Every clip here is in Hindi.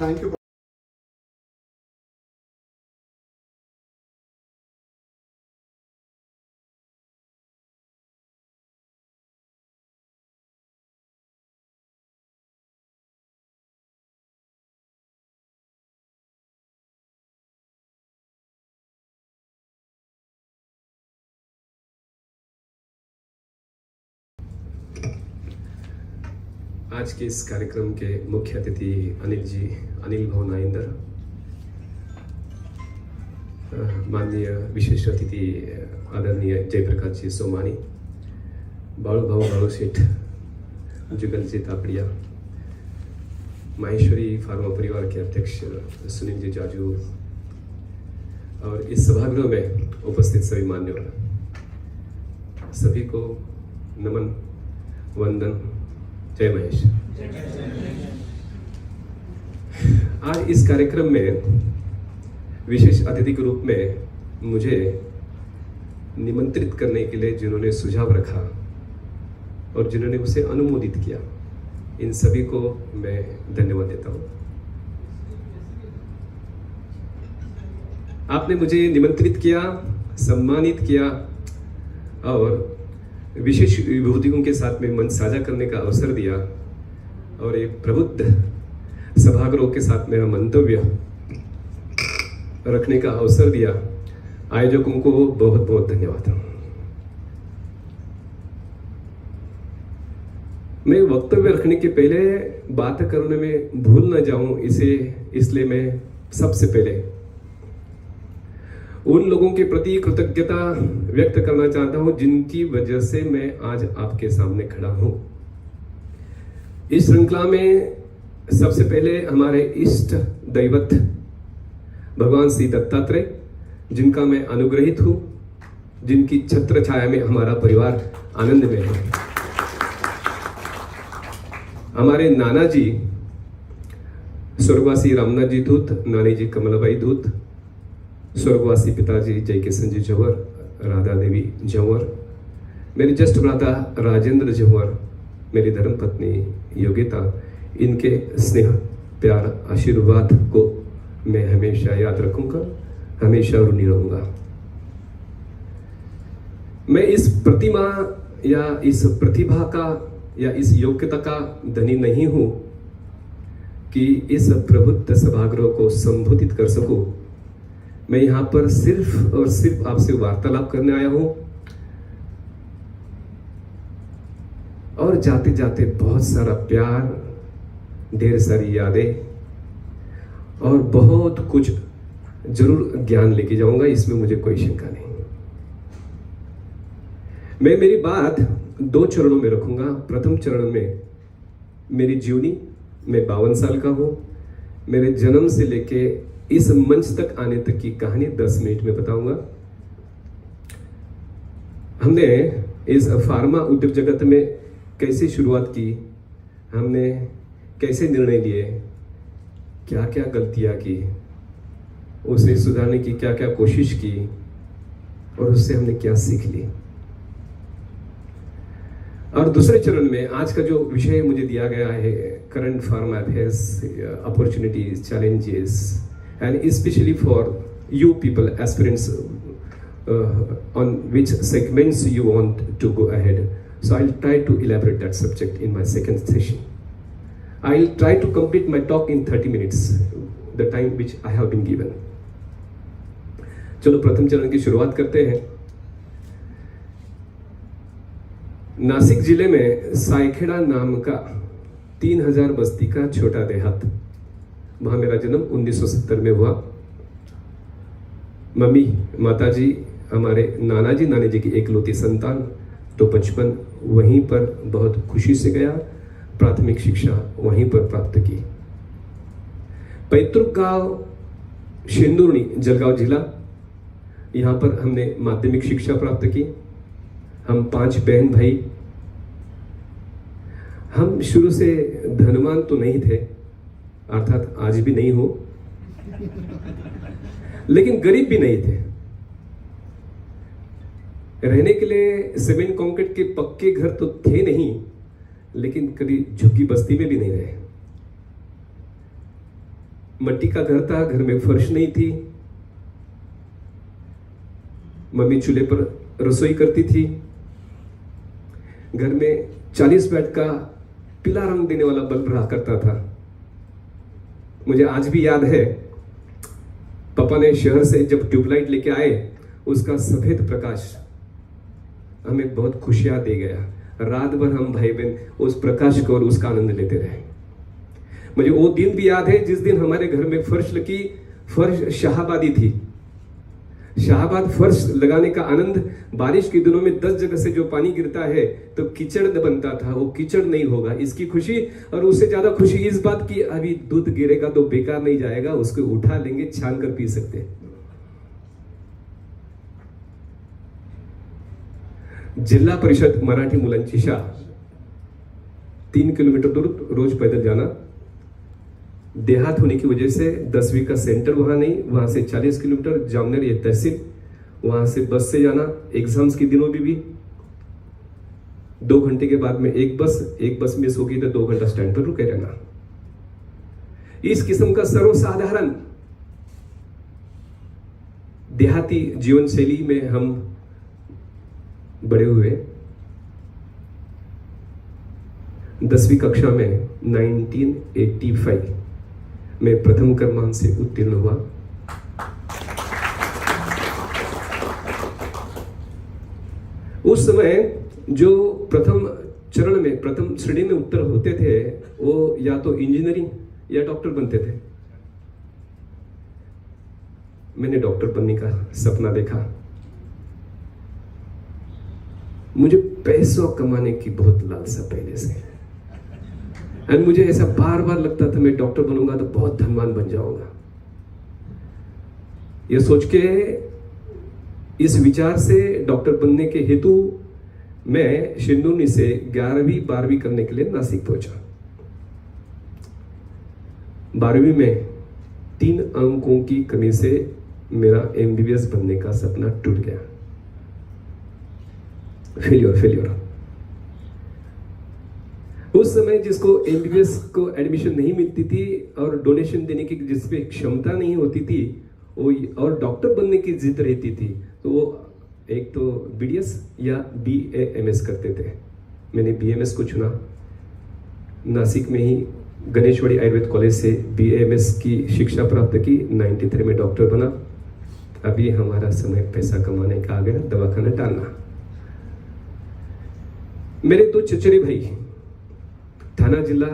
Thank you. आज के इस कार्यक्रम के मुख्य अतिथि अनिल जी, अनिल भवन आइंदर, माननीय विशेष अतिथि आदरणीय जयप्रकाश जी सोमानी, बाळू भाऊ बाळू सेठ, जुगल जी तापड़िया, माहेश्वरी फार्मा परिवार के अध्यक्ष सुनील जी जाजू और इस सभागृह में उपस्थित सभी मान्यवर, सभी को नमन, वंदन, जय महेश। आज इस कार्यक्रम में विशेष अतिथि के रूप में मुझे निमंत्रित करने के लिए जिन्होंने सुझाव रखा और जिन्होंने उसे अनुमोदित किया, इन सभी को मैं धन्यवाद देता हूं। आपने मुझे निमंत्रित किया, सम्मानित किया और विशेष विभूतियों के साथ में मंच साझा करने का अवसर दिया और एक प्रबुद्ध सभागृह के साथ मेरा मंतव्य रखने का अवसर दिया। आयोजकों को बहुत बहुत धन्यवाद। मैं वक्तव्य रखने के पहले बात करने में भूल न जाऊं इसलिए मैं सबसे पहले उन लोगों के प्रति कृतज्ञता व्यक्त करना चाहता हूं जिनकी वजह से मैं आज आपके सामने खड़ा हूं। इस श्रृंखला में सबसे पहले हमारे इष्ट दैवत भगवान श्री दत्तात्रेय, जिनका मैं अनुग्रहित हूं, जिनकी छत्र छाया में हमारा परिवार आनंद में है। हमारे नाना जी स्वर्गवासी रामनाथ जी धूत, नानी जी कमलाबाई धूत, स्वर्गवासी पिताजी जय किशन जी जौहर, राधा देवी जौहर, मेरे ज्येष्ठ भ्राता राजेंद्र जौहर, मेरी धर्मपत्नी योगिता, इनके स्नेह प्यार आशीर्वाद को मैं हमेशा याद रखूंगा, हमेशा ऋणी रहूंगा। मैं इस प्रतिमा या इस प्रतिभा का या इस योग्यता का धनी नहीं हूं कि इस प्रबुद्ध सभागृह को संबोधित कर सकूं। मैं यहां पर सिर्फ और सिर्फ आपसे वार्तालाप करने आया हूं और जाते जाते बहुत सारा प्यार, ढेर सारी यादें और बहुत कुछ जरूर ज्ञान लेके जाऊंगा, इसमें मुझे कोई शंका नहीं। मैं मेरी बात 2 चरणों में रखूंगा। प्रथम चरण में मेरी जीवनी, मैं 52 साल का हूं। मेरे जन्म से लेके इस मंच तक आने तक की कहानी 10 मिनट में बताऊंगा। हमने इस फार्मा उद्योग जगत में कैसे शुरुआत की, हमने कैसे निर्णय लिए, क्या क्या गलतियां की, उसे सुधारने की क्या क्या कोशिश की और उससे हमने क्या सीख ली। और दूसरे चरण में आज का जो विषय मुझे दिया गया है, current pharma affairs, opportunities, challenges, and especially for you people, aspirants, on which segments you want to go ahead. So I'll try to elaborate that subject in my second session. I'll try to complete my talk in 30 minutes, the time which I have been given. चलो प्रथम चरण की शुरुआत करते हैं। नासिक जिले में सायखेड़ा नाम का 3000 बस्ती का छोटा देहात, वहां मेरा जन्म 1970 में हुआ। मम्मी माताजी, हमारे नाना जी नानी जी की एकलौती संतान, तो बचपन वहीं पर बहुत खुशी से गया। प्राथमिक शिक्षा वहीं पर प्राप्त की। पैतृक गांव शेंदुर्णी, जलगांव जिला, यहाँ पर हमने माध्यमिक शिक्षा प्राप्त की। हम 5 बहन भाई। हम शुरू से धनवान तो नहीं थे, अर्थात आज भी नहीं हो, लेकिन गरीब भी नहीं थे। रहने के लिए सीमेंट कंक्रीट के पक्के घर तो थे नहीं, लेकिन कभी झुग्गी बस्ती में भी नहीं रहे। मिट्टी का घर था, घर में फर्श नहीं थी। मम्मी चूल्हे पर रसोई करती थी। घर में 40 वाट का पीला रंग देने वाला बल्ब रहा करता था। मुझे आज भी याद है, पापा ने शहर से जब ट्यूबलाइट लेके आए, उसका सफेद प्रकाश हमें बहुत खुशियां दे गया। रात भर हम भाई बहन उस प्रकाश को और उसका आनंद लेते रहे। मुझे वो दिन भी याद है जिस दिन हमारे घर में फर्श शाहाबादी थी। शाहाबाद फर्श लगाने का आनंद, बारिश के दिनों में 10 जगह से जो पानी गिरता है तो कीचड़ बनता था, वो कीचड़ नहीं होगा इसकी खुशी। और उससे ज्यादा खुशी इस बात की, अभी दूध गिरेगा तो बेकार नहीं जाएगा, उसको उठा लेंगे, छान कर पी सकते हैं। जिल्हा परिषद मराठी मुलांची शाळा, 3 किलोमीटर दूर रोज पैदल जाना। देहात होने की वजह से 10वीं का सेंटर वहां नहीं, वहां से 40 किलोमीटर जामनेर ये तहसील, वहां से बस से जाना। एग्जाम्स के दिनों में भी 2 घंटे के बाद में एक बस मिस होगी तो 2 घंटा स्टैंड पर रुके रहना। इस किस्म का सर्वसाधारण देहाती जीवन शैली में हम बड़े हुए। 10वीं कक्षा में 1985 में प्रथम क्रमांक से उत्तीर्ण हुआ। उस समय जो प्रथम चरण में, प्रथम श्रेणी में उत्तर होते थे, वो या तो इंजीनियरिंग या डॉक्टर बनते थे। मैंने डॉक्टर बनने का सपना देखा। मुझे पैसों कमाने की बहुत लालसा पहले से, एंड मुझे ऐसा बार बार लगता था मैं डॉक्टर बनूंगा तो बहुत धनवान बन जाऊंगा। ये सोच के, इस विचार से डॉक्टर बनने के हेतु मैं शिंदूनी से 11वीं 12वीं करने के लिए नासिक पहुंचा। 12वीं में 3 अंकों की कमी से मेरा MBBS बनने का सपना टूट गया। फेल्योर। उस समय जिसको MBBS को एडमिशन नहीं मिलती थी और डोनेशन देने की जिस पे क्षमता नहीं होती थी, वो और डॉक्टर बनने की जिद रहती थी, तो वो एक तो BDS या BAMS करते थे। मैंने BAMS को चुना। नासिक में ही गणेशवाड़ी आयुर्वेद कॉलेज से BAMS की शिक्षा प्राप्त की। 93 में डॉक्टर बना। अभी हमारा समय पैसा कमाने का आ गया, दवाखाना डालना। मेरे 2 चचेरे भाई, थाना जिला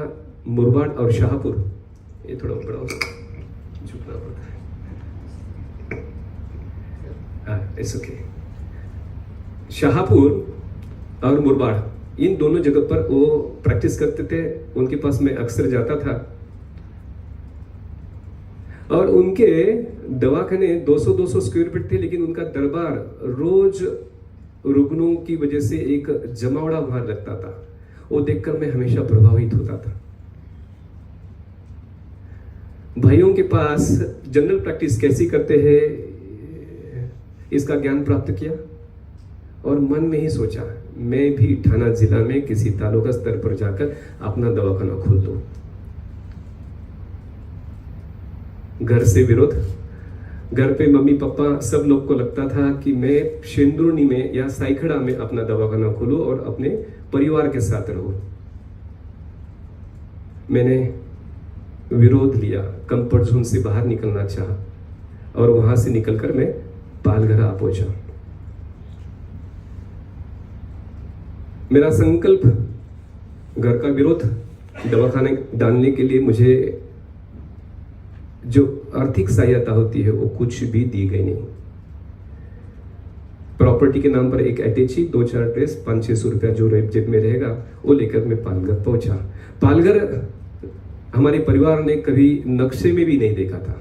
मुरबाड और शाहपुर, ये थोड़ा बड़ा झुकना पड़ता है, इट्स ओके। शाहपुर और मुरबाड, इन दोनों जगह पर वो प्रैक्टिस करते थे। उनके पास मैं अक्सर जाता था और उनके दवाखाने 200-200 स्क्वायर फीट थे, लेकिन उनका दरबार रोज रुग्णों की वजह से एक जमावड़ा वहां लगता था। वो देखकर मैं हमेशा प्रभावित होता था। भाइयों के पास जनरल प्रैक्टिस कैसी करते हैं इसका ज्ञान प्राप्त किया और मन में ही सोचा मैं भी थाना जिला में किसी तालुका स्तर पर जाकर अपना दवाखाना खोल दूं। घर से विरोध, घर पे मम्मी पापा सब लोग को लगता था कि मैं शेंदुर्णी में या साइखड़ा में अपना दवाखाना खोलूं और अपने परिवार के साथ रहूं। मैंने विरोध लिया, कंफर्ट जोन से बाहर निकलना चाहा और वहां से निकलकर मैं पालघर आ पहुंचा। मेरा संकल्प, घर का विरोध, दवाखाने डालने के लिए मुझे जो आर्थिक सहायता होती है वो कुछ भी दी गई नहीं। प्रॉपर्टी के नाम पर एक अटैची, 2-4 ड्रेस, 500-600 रुपया जो जेब में रहेगा वो लेकर मैं पालघर पहुंचा। पालघर हमारे परिवार ने कभी नक्शे में भी नहीं देखा था।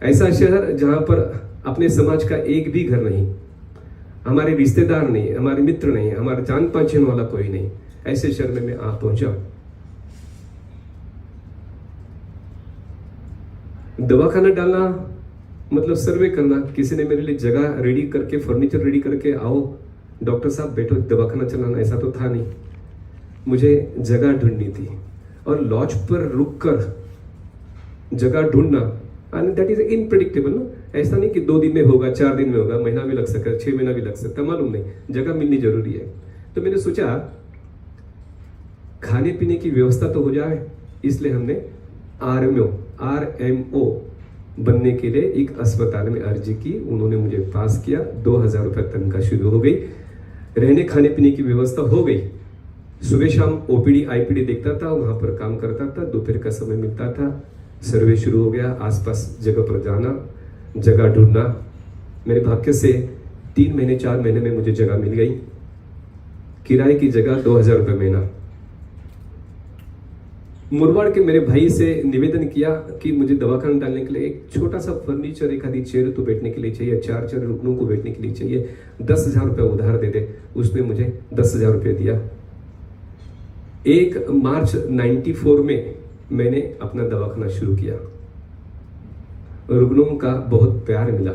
ऐसा शहर जहां पर अपने समाज का एक भी घर नहीं, हमारे रिश्तेदार नहीं, हमारे मित्र नहीं, हमारे जान पहचान वाला कोई नहीं, ऐसे शहर में मैं आ पहुंचा। दवाखाना डालना मतलब सर्वे करना। किसी ने मेरे लिए जगह रेडी करके, फर्नीचर रेडी करके, आओ डॉक्टर साहब बैठो दवाखाना चलाना, ऐसा तो था नहीं। मुझे जगह ढूंढनी थी और लॉज पर रुककर जगह ढूंढना, एंड दैट इज इनप्रेडिक्टेबल ना, ऐसा नहीं कि 2 दिन में होगा, 4 दिन में होगा, महीना भी लग सकता है, 6 महीना भी लग सकता है, मालूम नहीं, जगह मिलनी जरूरी है। तो मैंने सोचा खाने पीने की व्यवस्था तो हो जाए, इसलिए हमने RMO बनने के लिए एक अस्पताल में अर्जी की, उन्होंने मुझे पास किया, 2000 रुपये तनख्वाह शुरू हो गई, रहने खाने पीने की व्यवस्था हो गई। सुबह शाम OPD IPD देखता था, वहां पर काम करता था, दोपहर का समय मिलता था, सर्वे शुरू हो गया, आसपास जगह पर जाना, जगह ढूंढना। मेरे भाग्य से 3 महीने 4 महीने में मुझे जगह मिल गई, किराए की जगह 2000 रुपये महीना। मुरबाड़ के मेरे भाई से निवेदन किया कि मुझे दवाखाना डालने के लिए एक छोटा सा फर्नीचर, एक आधी चेयर तो बैठने के लिए चाहिए, 4 रुकनों को बैठने के लिए चाहिए, 10,000 रुपये उधार दे दे। उसने मुझे 10,000 रुपये दिया। 1 मार्च 94 में मैंने अपना दवाखाना शुरू किया। रुग्णों का बहुत प्यार मिला।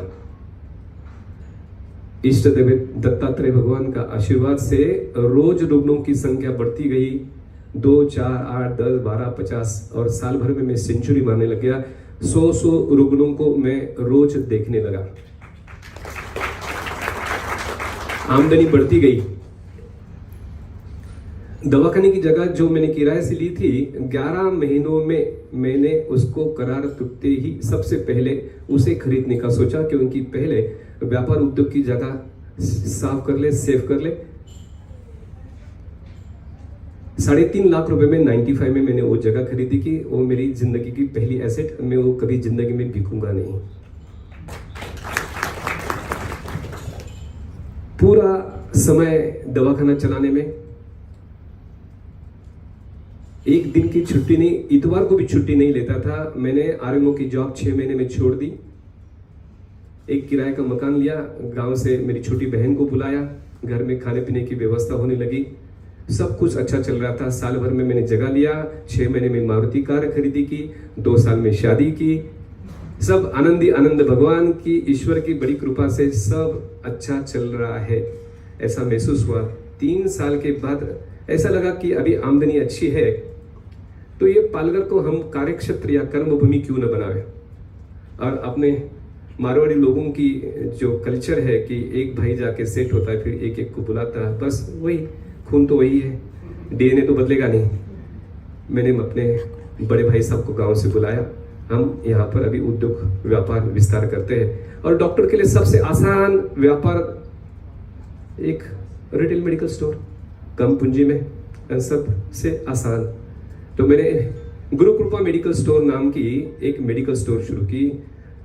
इष्ट देव दत्तात्रेय भगवान का आशीर्वाद से रोज रुग्णों की संख्या बढ़ती गई, 2, 4, 8, 10, 12, 50 और साल भर में मैं सेंचुरी मारने लग गया। 100 रुग्णों को मैं रोज देखने लगा, आमदनी बढ़ती गई। दवाखाने की जगह जो मैंने किराए से ली थी, 11 महीनों में मैंने उसको करार टूटते ही सबसे पहले उसे खरीदने का सोचा, क्योंकि पहले व्यापार उद्योग की जगह साफ कर ले, सेव कर ले। 3.5 लाख रुपए में 95 में मैंने वो जगह खरीदी की। वो मेरी जिंदगी की पहली एसेट, मैं वो कभी जिंदगी में बिकूंगा नहीं। पूरा समय दवाखाना चलाने में, एक दिन की छुट्टी नहीं, इतवार को भी छुट्टी नहीं लेता था। मैंने RMO की जॉब 6 महीने में छोड़ दी। एक किराए का मकान लिया, गांव से मेरी छोटी बहन को बुलाया, घर में खाने पीने की व्यवस्था होने लगी, सब कुछ अच्छा चल रहा था। साल भर में मैंने जगह लिया, 6 महीने में मारुति कार खरीदी की, 2 साल में शादी की। सब आनंद ही आनंद, भगवान की, ईश्वर की बड़ी कृपा से सब अच्छा चल रहा है, ऐसा महसूस हुआ। 3 साल के बाद ऐसा लगा कि अभी आमदनी अच्छी है, तो ये पालघर को हम कार्यक्षेत्र या कर्मभूमि क्यों न बनावे। और अपने मारवाड़ी लोगों की जो कल्चर है कि एक भाई जाके सेट होता है, फिर एक एक को बुलाता है, बस वही खून तो वही है, DNA तो बदलेगा नहीं। मैंने अपने बड़े भाई साहब को गांव से बुलाया, हम यहाँ पर अभी उद्योग व्यापार विस्तार करते हैं। और डॉक्टर के लिए सबसे आसान व्यापार एक रिटेल मेडिकल स्टोर, कम पूंजी में, सबसे आसान। तो मैंने गुरु कृपा मेडिकल स्टोर नाम की एक मेडिकल स्टोर शुरू की।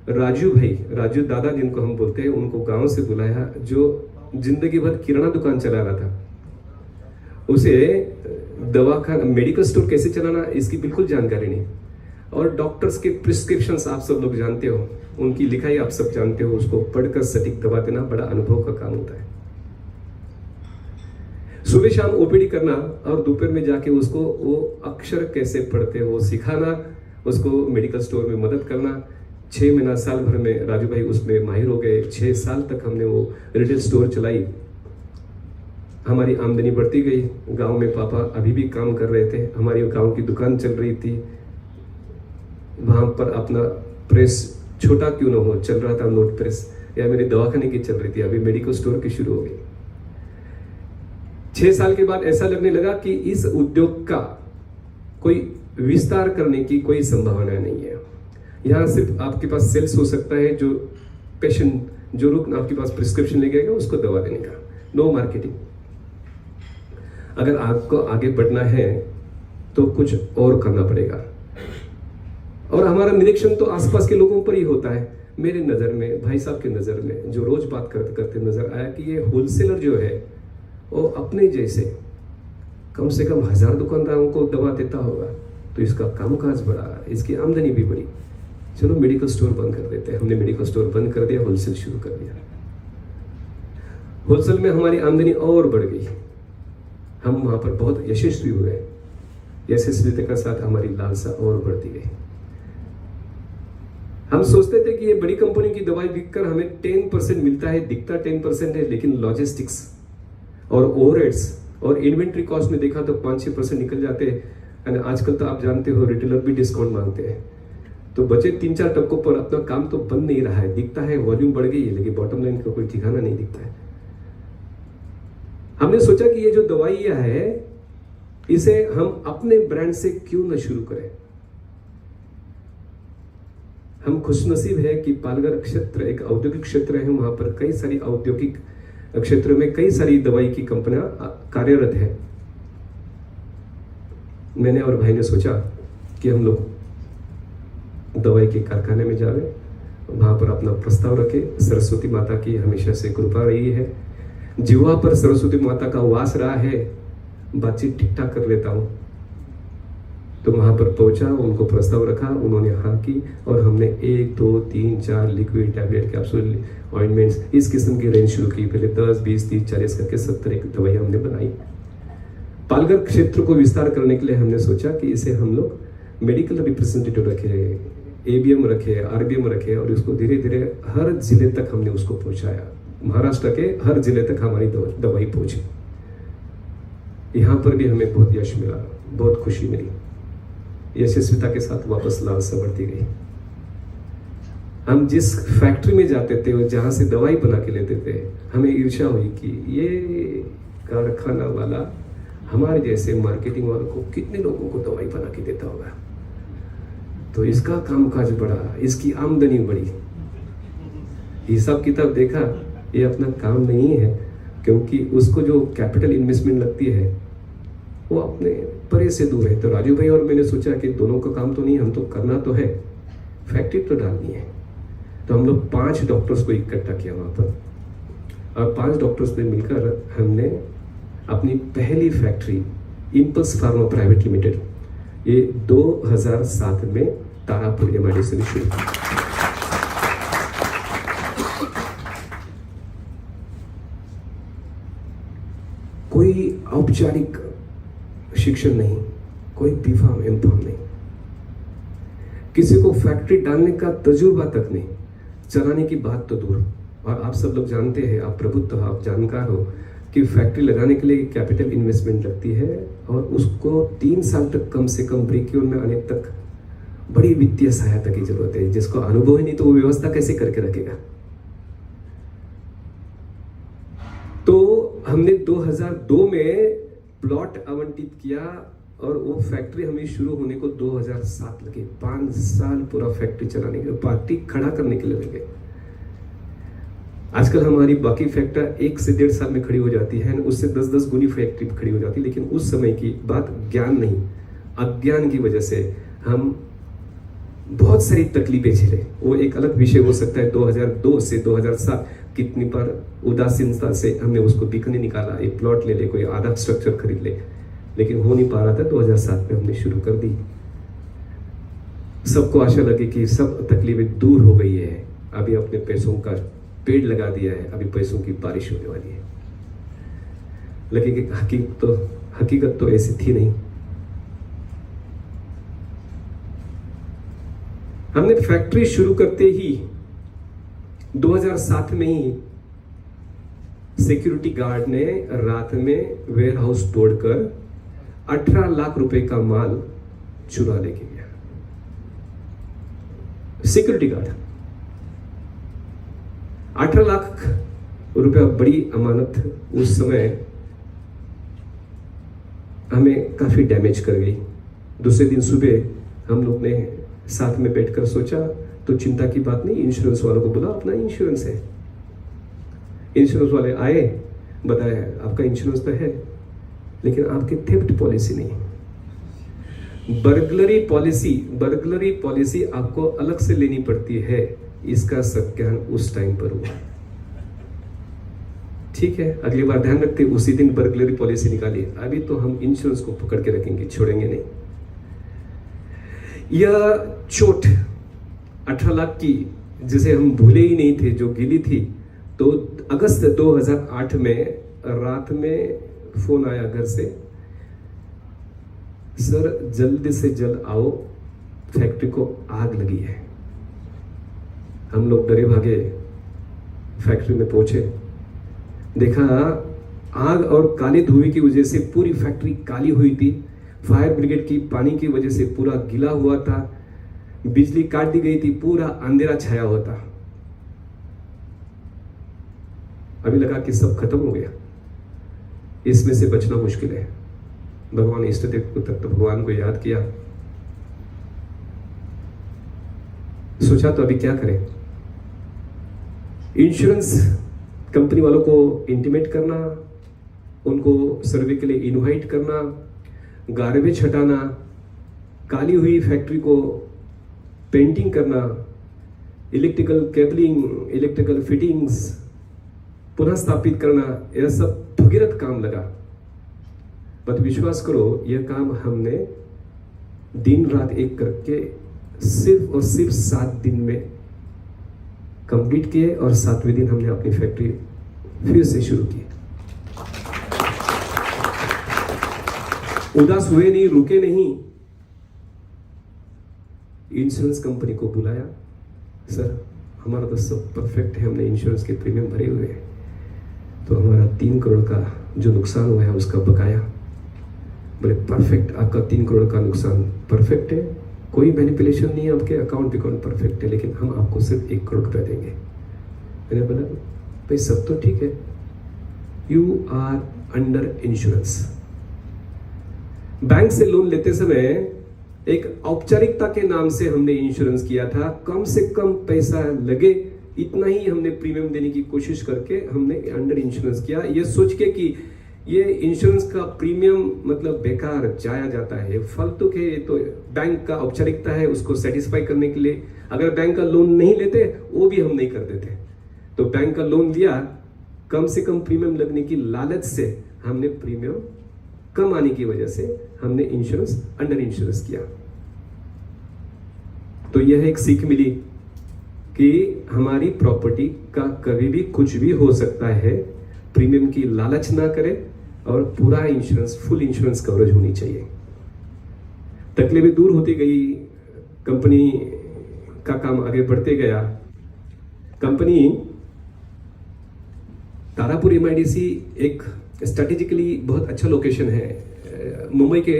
राजू भाई, राजू दादा जिनको हम बोलते हैं, उनको गांव से बुलाया, जो जिंदगी भर किराना दुकान चला रहा था। उसे दवाखाना मेडिकल स्टोर कैसे चलाना इसकी बिल्कुल जानकारी नहीं, और डॉक्टर्स के प्रिस्क्रिप्शंस आप सब लोग जानते हो, उनकी लिखाई आप सब जानते हो, उसको पढ़कर सटीक दवा देना बड़ा अनुभव का काम होता है। सुबह शाम OPD करना और दोपहर में जाके उसको वो अक्षर कैसे पढ़ते हो सिखाना, उसको मेडिकल स्टोर में मदद करना। 6 महीना साल भर में राजू भाई उसमें माहिर हो गए। 6 साल तक हमने वो रिटेल स्टोर चलाई। हमारी आमदनी बढ़ती गई। गांव में पापा अभी भी काम कर रहे थे, हमारी गांव की दुकान चल रही थी, वहां पर अपना प्रेस छोटा क्यों ना हो चल रहा था, नोट प्रेस, या मेरी दवाखाने की चल रही थी, अभी मेडिकल स्टोर की शुरू हो गई। 6 साल के बाद ऐसा लगने लगा कि इस उद्योग का कोई विस्तार करने की कोई संभावना नहीं है। यहाँ सिर्फ आपके पास सेल्स हो सकता है, जो पेशेंट, जो रुग्ण आपके पास प्रिस्क्रिप्शन लेके आएगा उसको दवा देने का, नो मार्केटिंग। अगर आपको आगे बढ़ना है तो कुछ और करना पड़ेगा। और हमारा निरीक्षण तो आसपास के लोगों पर ही होता है। मेरे नज़र में, भाई साहब की नज़र में, जो रोज बात करते करते नजर आया कि ये होलसेलर जो है वो अपने जैसे कम से कम 1000 दुकानदारों को दवा देता होगा, तो इसका कामकाज बढ़ा, इसकी आमदनी भी बढ़ी। चलो मेडिकल स्टोर बंद कर देते हैं। हमने मेडिकल स्टोर बंद कर दिया, होलसेल शुरू कर दिया। होलसेल में हमारी आमदनी और बढ़ गई, हम वहां पर बहुत यशस्वी हुए। यशस्वीता के साथ हमारी लालसा और बढ़ती गई। हम सोचते थे कि ये बड़ी कंपनी की दवाई बिककर हमें 10% मिलता है, दिखता 10% है, लेकिन लॉजिस्टिक्स और ओवरहेड्स और इन्वेंट्री कॉस्ट में देखा तो 5-6% निकल जाते हैं। आजकल तो आप जानते हो रिटेलर भी डिस्काउंट मांगते हैं। तो बचे 3-4 टक्कों पर अपना काम तो बन नहीं रहा है, दिखता है वॉल्यूम बढ़ गई है लेकिन बॉटम लाइन का कोई ठिकाना नहीं दिखता है। हमने सोचा कि ये जो दवाइयां है इसे हम अपने ब्रांड से क्यों न शुरू करें। हम खुशनसीब है कि पालघर क्षेत्र एक औद्योगिक क्षेत्र है, वहां पर कई सारी औद्योगिक क्षेत्र में कई सारी दवाई की कंपनियां कार्यरत है। मैंने और भाई ने सोचा कि हम लोग दवाई के कारखाने में जावे, वहां पर अपना प्रस्ताव रखे। सरस्वती माता की हमेशा से कृपा रही है, जीवा पर सरस्वती माता का वास रहा है, बातचीत ठीक ठाक कर लेता हूं। तो वहां पर पहुंचा, उनको प्रस्ताव रखा, उन्होंने हाँ की और हमने 1 2 3 4 लिक्विड टैबलेट कैप्सूल ऑइंटमेंट्स इस किस्म की रेंज शुरू की। पहले 10 20 30 40 करके 70 एक दवाइयां हमने बनाई। पालघर क्षेत्र को विस्तार करने के लिए हमने सोचा कि इसे हम लोग मेडिकल रिप्रेजेंटेटिव रखे, एबीएम रखे, आरबीएम रखे और उसको धीरे धीरे हर जिले तक हमने उसको पहुंचाया। महाराष्ट्र के हर जिले तक हमारी दवाई पहुंची। यहां पर भी हमें बहुत यश मिला, बहुत खुशी मिली। यशस्विता के साथ वापस लालसा बढ़ती गई। हम जिस फैक्ट्री में जाते थे और जहां से दवाई बना के लेते थे, हमें ईर्ष्या हुई कि ये कारखाना वाला हमारे जैसे मार्केटिंग वालों को कितने लोगों को दवाई बना के देता होगा, तो इसका कामकाज बढ़ा, इसकी आमदनी बढ़ी। हिसाब किताब देखा, ये अपना काम नहीं है, क्योंकि उसको जो कैपिटल इन्वेस्टमेंट लगती है वो अपने परे से दूर है। तो राजू भाई और मैंने सोचा कि दोनों का काम तो नहीं, हम तो करना तो है, फैक्ट्री तो डालनी है। तो हम लोग 5 डॉक्टर्स को इकट्ठा किया वहां पर, और 5 डॉक्टर्स ने मिलकर हमने अपनी पहली factory impulse pharma private limited ये 2007 में तारापुर एमआईडी से शुरू की। कोई औपचारिक शिक्षण नहीं, कोई बीफाम एमफाम नहीं, किसी को फैक्ट्री डालने का तजुर्बा तक नहीं, चलाने की बात तो दूर। और आप सब लोग जानते हैं, आप प्रबुद्ध हो, आप जानकार हो कि फैक्ट्री लगाने के लिए कैपिटल इन्वेस्टमेंट लगती है और उसको 3 साल तक कम से कम ब्रेक इवन में आने तक बड़ी वित्तीय सहायता की जरूरत है। जिसको अनुभव ही नहीं तो वो व्यवस्था कैसे करके रखेगा। तो हमने 2002 में प्लॉट आवंटित किया और वो फैक्ट्री हमें शुरू होने को 2007 लगे। 5 साल पूरा फैक्ट्री चलाने के, पार्टी खड़ा करने के लिए लगे। आजकल हमारी बाकी फैक्ट्री 1 से 1.5 साल में खड़ी हो जाती है, उससे 10-10 गुनी फैक्ट्री खड़ी हो जाती है। लेकिन उस समय की बात ज्ञान नहीं, अज्ञान की वजह से हम बहुत सारी तकलीफें झेले। वो एक अलग विषय हो सकता है। 2002 से 2007 कितनी बार उदासीनता से हमने उसको बिकने निकाला, एक प्लॉट ले ले, कोई आधा स्ट्रक्चर खरीद ले, लेकिन हो नहीं पा रहा था। 2007 में हमने शुरू कर दी। सबको आशा लगी कि सब तकलीफें दूर हो गई है, अभी अपने पैसों का पेड़ लगा दिया है, अभी पैसों की बारिश होने वाली है। लेकिन हकीकत तो ऐसी थी नहीं। हमने फैक्ट्री शुरू करते ही 2007 में ही सिक्योरिटी गार्ड ने रात में वेयर हाउस तोड़कर 18 लाख रुपए का माल चुरा लेके गया। सिक्योरिटी गार्ड 18 लाख रुपया बड़ी अमानत उस समय हमें काफी डैमेज कर गई। दूसरे दिन सुबह हम लोग ने साथ में बैठकर सोचा, तो चिंता की बात नहीं, इंश्योरेंस वालों को बोला, अपना इंश्योरेंस है। इंश्योरेंस वाले आए, बताया आपका इंश्योरेंस तो है लेकिन आपकी थेफ्ट पॉलिसी नहीं। बर्गलरी पॉलिसी आपको अलग से लेनी पड़ती है। इसका संज्ञान उस टाइम पर हुआ। ठीक है, अगली बार ध्यान रखते, उसी दिन बर्गलरी पॉलिसी निकाली। अभी तो हम इंश्योरेंस को पकड़ के रखेंगे, छोड़ेंगे नहीं। यह चोट 18 लाख की जिसे हम भूले ही नहीं थे, जो गिली थी। तो अगस्त 2008 में रात में फोन आया घर से, सर जल्दी से जल्द आओ, फैक्ट्री को आग लगी है। हम लोग डरे भागे फैक्ट्री में पहुंचे, देखा आग और काली धुएं की वजह से पूरी फैक्ट्री काली हुई थी। फायर ब्रिगेड की पानी की वजह से पूरा गीला हुआ था। बिजली काट दी गई थी, पूरा अंधेरा छाया हुआ था। अभी लगा कि सब खत्म हो गया, इसमें से बचना मुश्किल है। भगवान इष्ट देव को तक तो भगवान को याद किया, सोचा तो अभी क्या करें। इंश्योरेंस कंपनी वालों को इंटीमेट करना, उनको सर्वे के लिए इनवाइट करना, गार्बेज हटाना, काली हुई फैक्ट्री को पेंटिंग करना, इलेक्ट्रिकल केबलिंग, इलेक्ट्रिकल फिटिंग्स पुनः स्थापित करना, यह सब भगीरथ काम लगा। बट विश्वास करो, यह काम हमने दिन रात एक करके सिर्फ और सिर्फ 7 दिन में कंप्लीट किए, और 7वें दिन हमने अपनी फैक्ट्री फिर से शुरू की। उदास हुए नहीं, रुके नहीं, इंश्योरेंस कंपनी को बुलाया। सर, हमारा तो सब परफेक्ट है, हमने इंश्योरेंस के प्रीमियम भरे हुए हैं, तो हमारा 3 करोड़ का जो नुकसान हुआ है उसका बकाया। बोले परफेक्ट, आपका 3 करोड़ का नुकसान परफेक्ट है, कोई मैनिपुलेशन नहीं है, आपके अकाउंट परफेक्ट है, लेकिन हम आपको सिर्फ 1 करोड़ रुपया देंगे। मैंने बोला भाई सब तो ठीक है, you are under insurance. Bank से लोन लेते समय एक औपचारिकता के नाम से हमने इंश्योरेंस किया था, कम से कम पैसा लगे इतना ही हमने प्रीमियम देने की कोशिश करके हमने अंडर इंश्योरेंस किया, ये सोच के कि ये इंश्योरेंस का प्रीमियम मतलब बेकार जाया जाता है, फालतू के, ये तो बैंक का औपचारिकता है, उसको सेटिस्फाई करने के लिए। अगर बैंक का लोन नहीं लेते वो भी हम नहीं कर देते, तो बैंक का लोन लिया, कम से कम प्रीमियम लगने की लालच से हमने प्रीमियम कम आने की वजह से हमने इंश्योरेंस अंडर इंश्योरेंस किया। तो यह एक सीख मिली कि हमारी प्रॉपर्टी का कभी भी कुछ भी हो सकता है, प्रीमियम की लालच ना करें, और पूरा इंश्योरेंस, फुल इंश्योरेंस कवरेज होनी चाहिए। तकलीफें दूर होती गई, कंपनी का काम आगे बढ़ते गया। कंपनी तारापुर MIDC एक स्ट्रेटेजिकली बहुत अच्छा लोकेशन है, मुंबई के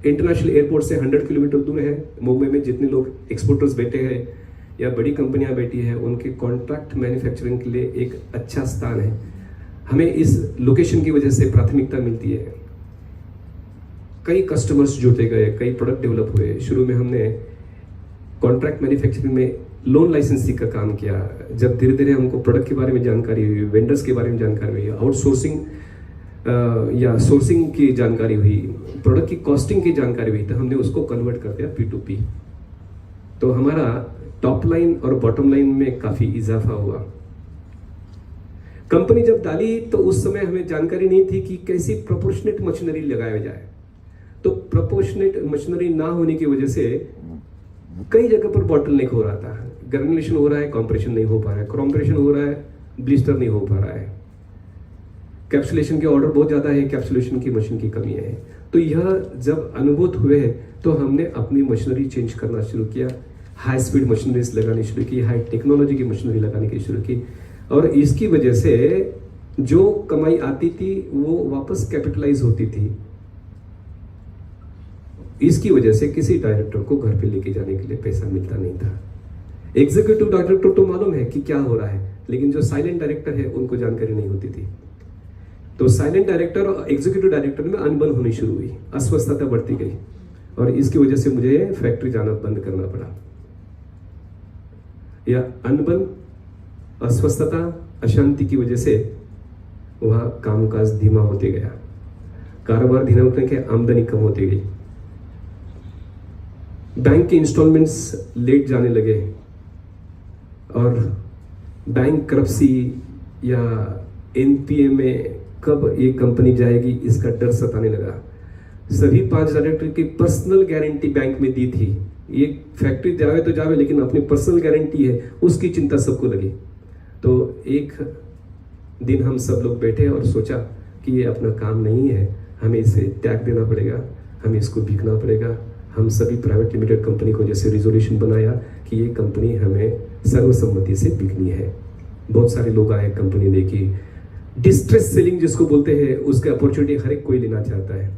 इंटरनेशनल एयरपोर्ट से 100 किलोमीटर दूर है। मुंबई में जितने लोग एक्सपोर्टर्स बैठे हैं या बड़ी कंपनियां बैठी है, उनके कॉन्ट्रैक्ट मैन्युफैक्चरिंग के लिए एक अच्छा स्थान है। हमें इस लोकेशन की वजह से प्राथमिकता मिलती है। कई कस्टमर्स जुड़ते गए, कई प्रोडक्ट डेवलप हुए। शुरू में हमने कॉन्ट्रैक्ट मैन्युफैक्चरिंग में लोन लाइसेंसिंग का काम किया। जब धीरे धीरे हमको प्रोडक्ट के बारे में जानकारी हुई, वेंडर्स के बारे में जानकारी हुई, आउटसोर्सिंग या सोर्सिंग की जानकारी हुई, प्रोडक्ट की कॉस्टिंग की जानकारी हुई, तो हमने उसको कन्वर्ट कर दिया P2P। तो हमारा टॉप लाइन और बॉटम लाइन में काफी इजाफा हुआ। कंपनी जब डाली तो उस समय हमें जानकारी नहीं थी कि कैसी प्रोपोर्शनेट मशीनरी लगाया जाए। तो प्रोपोर्शनेट मशीनरी ना होने की वजह से कई जगह पर बॉटलनेक हो रहा था। ग्रेनुलेशन हो रहा है, कॉम्प्रेशन नहीं हो पा रहा है, कॉम्प्रेशन हो रहा है, ब्लिस्टर नहीं हो पा रहा है, कैप्सुलेशन के ऑर्डर बहुत ज्यादा है, कैप्सुलेशन की मशीन की कमी है। तो यह जब अनुभूत हुए तो हमने अपनी मशीनरी चेंज करना शुरू किया, हाई स्पीड मशीनरीज लगानी शुरू की, हाई टेक्नोलॉजी की मशीनरी लगाने की शुरू की, और इसकी वजह से जो कमाई आती थी वो वापस कैपिटलाइज होती थी। इसकी वजह से किसी डायरेक्टर को घर पे लेके जाने के लिए पैसा मिलता नहीं था। एग्जीक्यूटिव डायरेक्टर तो मालूम है कि क्या हो रहा है, लेकिन जो साइलेंट डायरेक्टर है उनको जानकारी नहीं होती थी। तो साइलेंट डायरेक्टर और एग्जीक्यूटिव डायरेक्टर में अनबन होनी शुरू हुई, अस्वस्थता बढ़ती गई, और इसकी वजह से मुझे फैक्ट्री जाना बंद करना पड़ा। या अनबन, अस्वस्थता, अशांति की वजह से वहां कामकाज धीमा होते गया, कारोबार धीमा होते गया, आमदनी कम होती गई, बैंक के इंस्टॉलमेंट्स लेट जाने लगे, और बैंक करप्सी या NPA में कब ये कंपनी जाएगी इसका डर सताने लगा। सभी 5 डायरेक्टर की पर्सनल गारंटी बैंक में दी थी, ये फैक्ट्री जावे तो जावे, लेकिन अपनी पर्सनल गारंटी है उसकी चिंता सबको लगी। तो एक दिन हम सब लोग बैठे और सोचा कि ये अपना काम नहीं है, हमें इसे त्याग देना पड़ेगा, हमें इसको बिकना पड़ेगा। हम सभी प्राइवेट लिमिटेड कंपनी को जैसे रिजोल्यूशन बनाया कि ये कंपनी हमें सर्वसम्मति से बिकनी है। बहुत सारे लोग आए, कंपनी देखी, डिस्ट्रेस सेलिंग जिसको बोलते हैं, उसका अपॉर्चुनिटी हर एक कोई लेना चाहता है।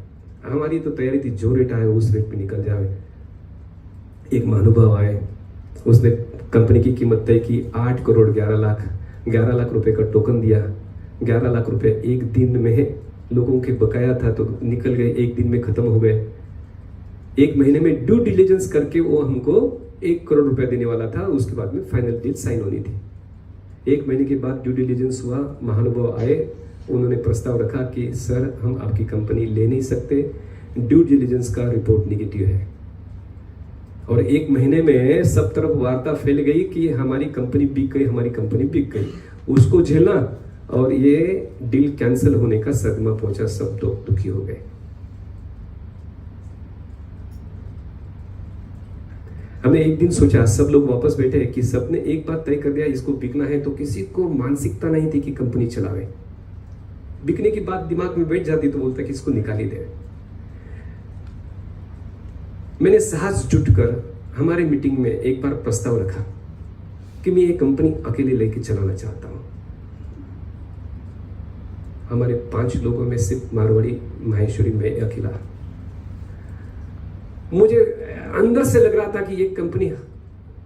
हमारी तो तैयारी थी जो रेट आए उस रेट पे निकल जाए। एक महानुभाव आए, उसने कंपनी की कीमत तय की 8 करोड़ 11 लाख रुपए का टोकन दिया। 11 लाख रुपए एक दिन में, लोगों के बकाया था तो निकल गए, एक दिन में खत्म हो गए। एक महीने में ड्यू डिलीजेंस करके वो हमको 1 करोड़ रुपए देने वाला था। उसके बाद में फाइनल डील साइन होनी थी। 1 महीने के बाद ड्यू डिलीजेंस हुआ, महानुभाव आए, उन्होंने प्रस्ताव रखा कि सर हम आपकी कंपनी ले नहीं सकते, ड्यू डिलीजेंस का रिपोर्ट निगेटिव है। और 1 महीने में सब तरफ वार्ता फैल गई कि हमारी कंपनी बिक गई, हमारी कंपनी बिक गई। उसको झेलना और ये डील कैंसिल होने का सदमा पहुंचा, सब लोग दुखी हो गए। हमने एक दिन सोचा, सब लोग वापस बैठे कि सबने एक बात तय कर दिया, इसको बिकना है, तो किसी को मानसिकता नहीं थी कि कंपनी चलावे। बिकने की बात दिमाग में बैठ जाती तो बोलता कि इसको निकाल ही दे। मैंने साहस जुटकर हमारे मीटिंग में एक बार प्रस्ताव रखा कि मैं ये कंपनी अकेले लेके चलाना चाहता हूं। हमारे 5 लोगों में सिर्फ मारवाड़ी माहेश्वरी में अकेला। मुझे अंदर से लग रहा था कि ये कंपनी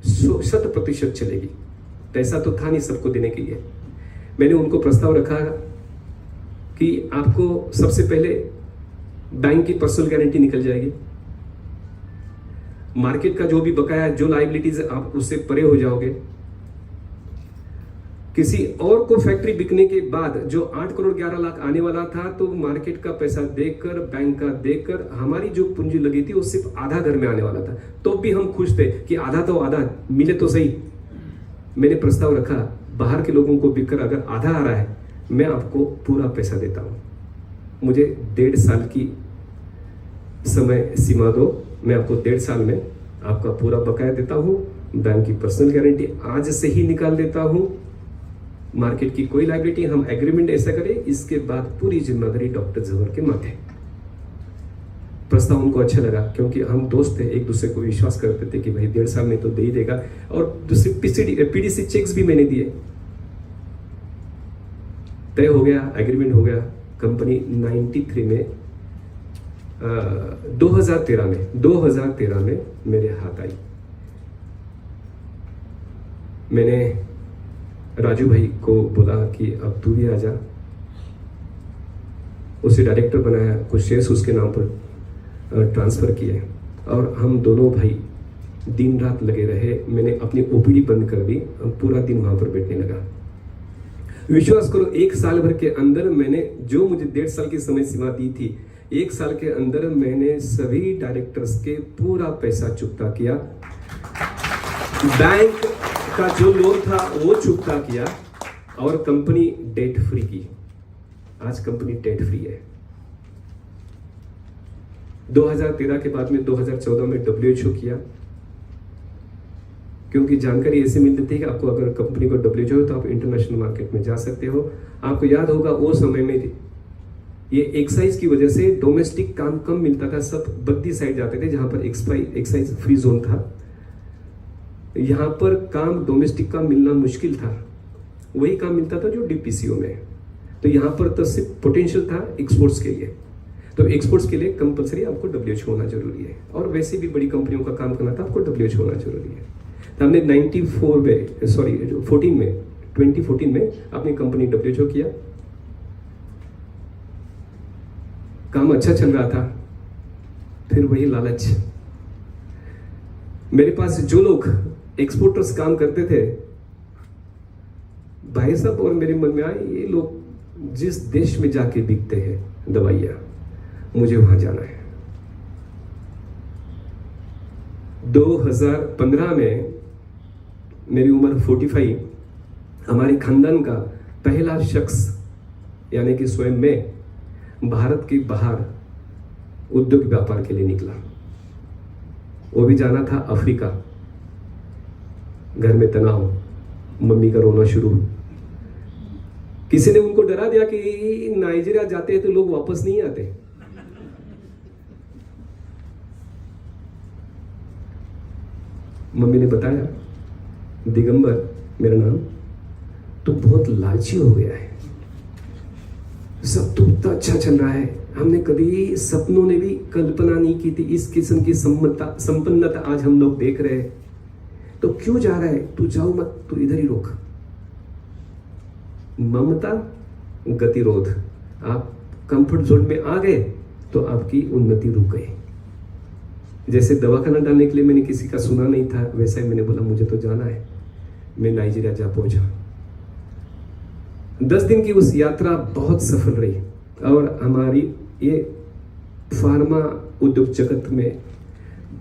100% चलेगी। पैसा तो था नहीं सबको देने के लिए। मैंने उनको प्रस्ताव रखा कि आपको सबसे पहले बैंक की पर्सनल गारंटी निकल जाएगी, मार्केट का जो भी बकाया, जो लायबिलिटीज, आप उससे परे हो जाओगे। किसी और को फैक्ट्री बिकने के बाद जो 8 करोड़ 11 लाख आने वाला था, तो मार्केट का पैसा देकर, बैंक का देकर, हमारी जो पूंजी लगी थी वो सिर्फ आधा घर में आने वाला था। तो भी हम खुश थे कि आधा तो आधा मिले तो सही। मैंने प्रस्ताव रखा, बाहर के लोगों को बिककर अगर आधा आ रहा है, मैं आपको पूरा पैसा देता हूं। मुझे 1.5 साल की समय सीमा दो, मैं आपको 1.5 साल में आपका पूरा बकाया देता हूं, बैंक की पर्सनल गारंटी आज से ही निकाल देता हूं, मार्केट की कोई लायबिलिटी, हम एग्रीमेंट ऐसा करें, इसके बाद पूरी जिम्मेदारी डॉक्टर जफर के माथे। प्रस्ताव उनको अच्छा लगा, क्योंकि हम दोस्त थे, एक दूसरे को विश्वास करते थे कि भाई 1.5 साल में तो दे ही देगा। और दूसरे पीडीसी चेक्स भी मैंने दिए। तय हो गया, एग्रीमेंट हो गया। कंपनी 93 में 2013 में मेरे हाथ आई। मैंने राजू भाई को बोला कि अब तू भी आ जा। उसे डायरेक्टर बनाया, कुछ शेयर्स उसके नाम पर ट्रांसफर किए, और हम दोनों भाई दिन रात लगे रहे। मैंने अपनी ओपीडी बंद कर दी, पूरा दिन वहां पर बैठने लगा। विश्वास करो, 1 साल भर के अंदर मैंने, जो मुझे 1.5 साल की समय सीमा दी थी, 1 साल के अंदर मैंने सभी डायरेक्टर्स के पूरा पैसा चुकता किया। बैंक का जो लोन था वो चुकता किया, और कंपनी डेट फ्री की। आज कंपनी डेट फ्री है। 2013 के बाद में 2014 में WHO किया, क्योंकि जानकारी ऐसे मिलती थी कि आपको अगर कंपनी को WHO हो तो आप इंटरनेशनल मार्केट में जा सकते हो। आपको याद होगा वो समय में ये एक्साइज की वजह से डोमेस्टिक काम कम मिलता था, सब बद्दी साइड जाते थे जहां पर एक्साइज फ्री जोन था। यहां पर काम डोमेस्टिक का मिलना मुश्किल था, वही काम मिलता था जो डीपीसीओ में। तो यहां पर तो सिर्फ पोटेंशियल था एक्सपोर्ट्स के लिए। तो एक्सपोर्ट्स के लिए कंपलसरी आपको WHO होना जरूरी है, और वैसे भी बड़ी कंपनियों का काम करना था, आपको WHO होना जरूरी है। तो हमने 2014 में अपनी कंपनी WHO किया। काम अच्छा चल रहा था, फिर वही लालच। मेरे पास जो लोग एक्सपोर्टर्स काम करते थे, भाई साहब, और मेरे मन में आए, ये लोग जिस देश में जाके बिकते हैं दवाइयां, मुझे वहां जाना है। 2015 में मेरी उम्र 45, हमारे खानदान का पहला शख्स यानी कि स्वयं मैं भारत के बाहर उद्योग व्यापार के लिए निकला। वो भी जाना था अफ्रीका। घर में तनाव, मम्मी का रोना शुरू। किसी ने उनको डरा दिया कि नाइजीरिया जाते हैं तो लोग वापस नहीं आते। मम्मी ने बताया, दिगंबर मेरा नाम, तो बहुत लालची हो गया है, सब तो इतना अच्छा चल रहा है, हमने कभी सपनों ने भी कल्पना नहीं की थी इस किस्म की संपन्नता आज हम लोग देख रहे हैं। तो क्यों जा रहा है? तू जाओ मत, तू इधर ही रोक। ममता गतिरोध, आप कंफर्ट जोन में आ गए तो आपकी उन्नति रुक गई। जैसे दवाखाना डालने के लिए मैंने किसी का सुना नहीं था, वैसा ही मैंने बोला मुझे तो जाना है। मैं नाइजीरिया जा पहुंचा। 10 दिन की उस यात्रा बहुत सफल रही और हमारी ये फार्मा उद्योग जगत में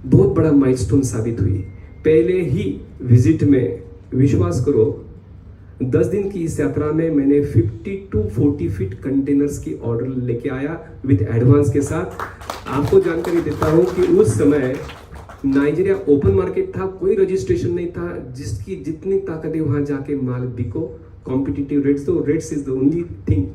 बहुत बड़ा माइलस्टोन साबित हुई। पहले ही विजिट में विश्वास करो 10 दिन की इस यात्रा में मैंने 50 to 40 फीट कंटेनर्स की ऑर्डर लेके आया विद एडवांस के साथ। आपको जानकारी देता हूं कि उस समय नाइजीरिया ओपन मार्केट था, कोई रजिस्ट्रेशन नहीं था। जिसकी जितनी ताकत है वहां जाके माल बिको, कॉम्पिटिटिव रेट्स, तो rates is the only thing,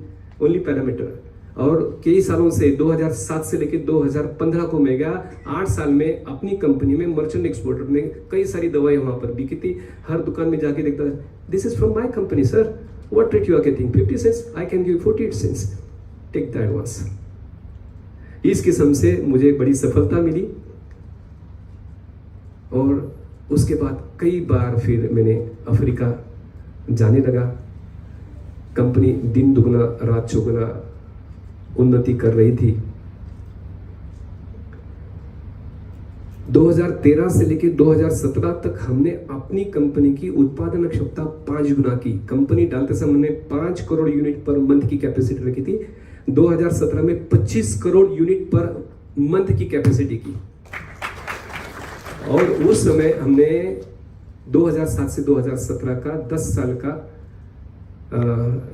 only parameter. और कई सालों से 2007 से लेकर 2015 को मैं गया। 8 साल में अपनी कंपनी में मर्चेंट एक्सपोर्टर में कई सारी दवाई वहां पर बिकी थी। हर दुकान में जाके देखता, this is from my company sir, what rate you are getting? 50 cents, I can give 48 cents, take the advance. इस किस्म से मुझे बड़ी सफलता मिली और उसके बाद कई बार फिर मैंने अफ्रीका जाने लगा। कंपनी दिन दुगना रात चौगुना उन्नति कर रही थी। 2013 से लेकर 2017 तक हमने अपनी कंपनी की उत्पादन क्षमता 5 गुना की। कंपनी डालते समय हमने 5 करोड़ यूनिट पर मंथ की कैपेसिटी रखी थी। 2017 में 25 करोड़ यूनिट पर मंथ की कैपेसिटी की। और उस समय हमने 2007 से 2017 का 10 साल का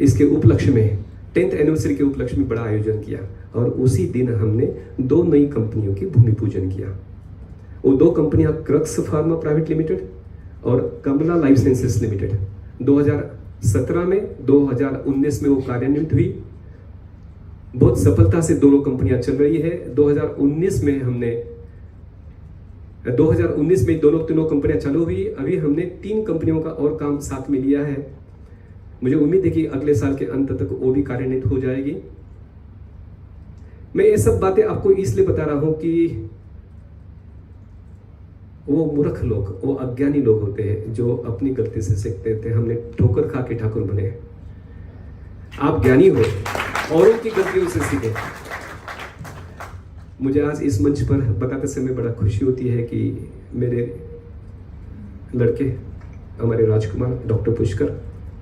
इसके उपलक्ष्य में 10th एनिवर्सरी के उपलक्ष्य में बड़ा आयोजन किया। और उसी दिन हमने 2 नई कंपनियों की भूमि पूजन किया। वो 2 कंपनियां क्रक्स फार्मा प्राइवेट लिमिटेड और कमला लाइफ साइंसेस लिमिटेड 2017 में 2019 में वो कार्यान्वित हुई। बहुत सफलता से दोनों कंपनियां चल रही है। 2019 में दोनों तीनों कंपनियां चालू हुई। अभी हमने 3 कंपनियों का और काम साथ में लिया है। मुझे उम्मीद है कि अगले साल के अंत तक वो भी कार्यान्वित हो जाएगी। मैं ये सब बातें आपको इसलिए बता रहा हूं कि वो मूर्ख लोग, वो अज्ञानी लोग होते हैं जो अपनी गलती से सीखते थे। हमने ठोकर खा के ठाकुर बने। आप ज्ञानी हो, औरों की गलतियों से सीखे। मुझे आज इस मंच पर बताते समय बड़ा खुशी होती है कि मेरे लड़के हमारे राजकुमार डॉक्टर पुष्कर,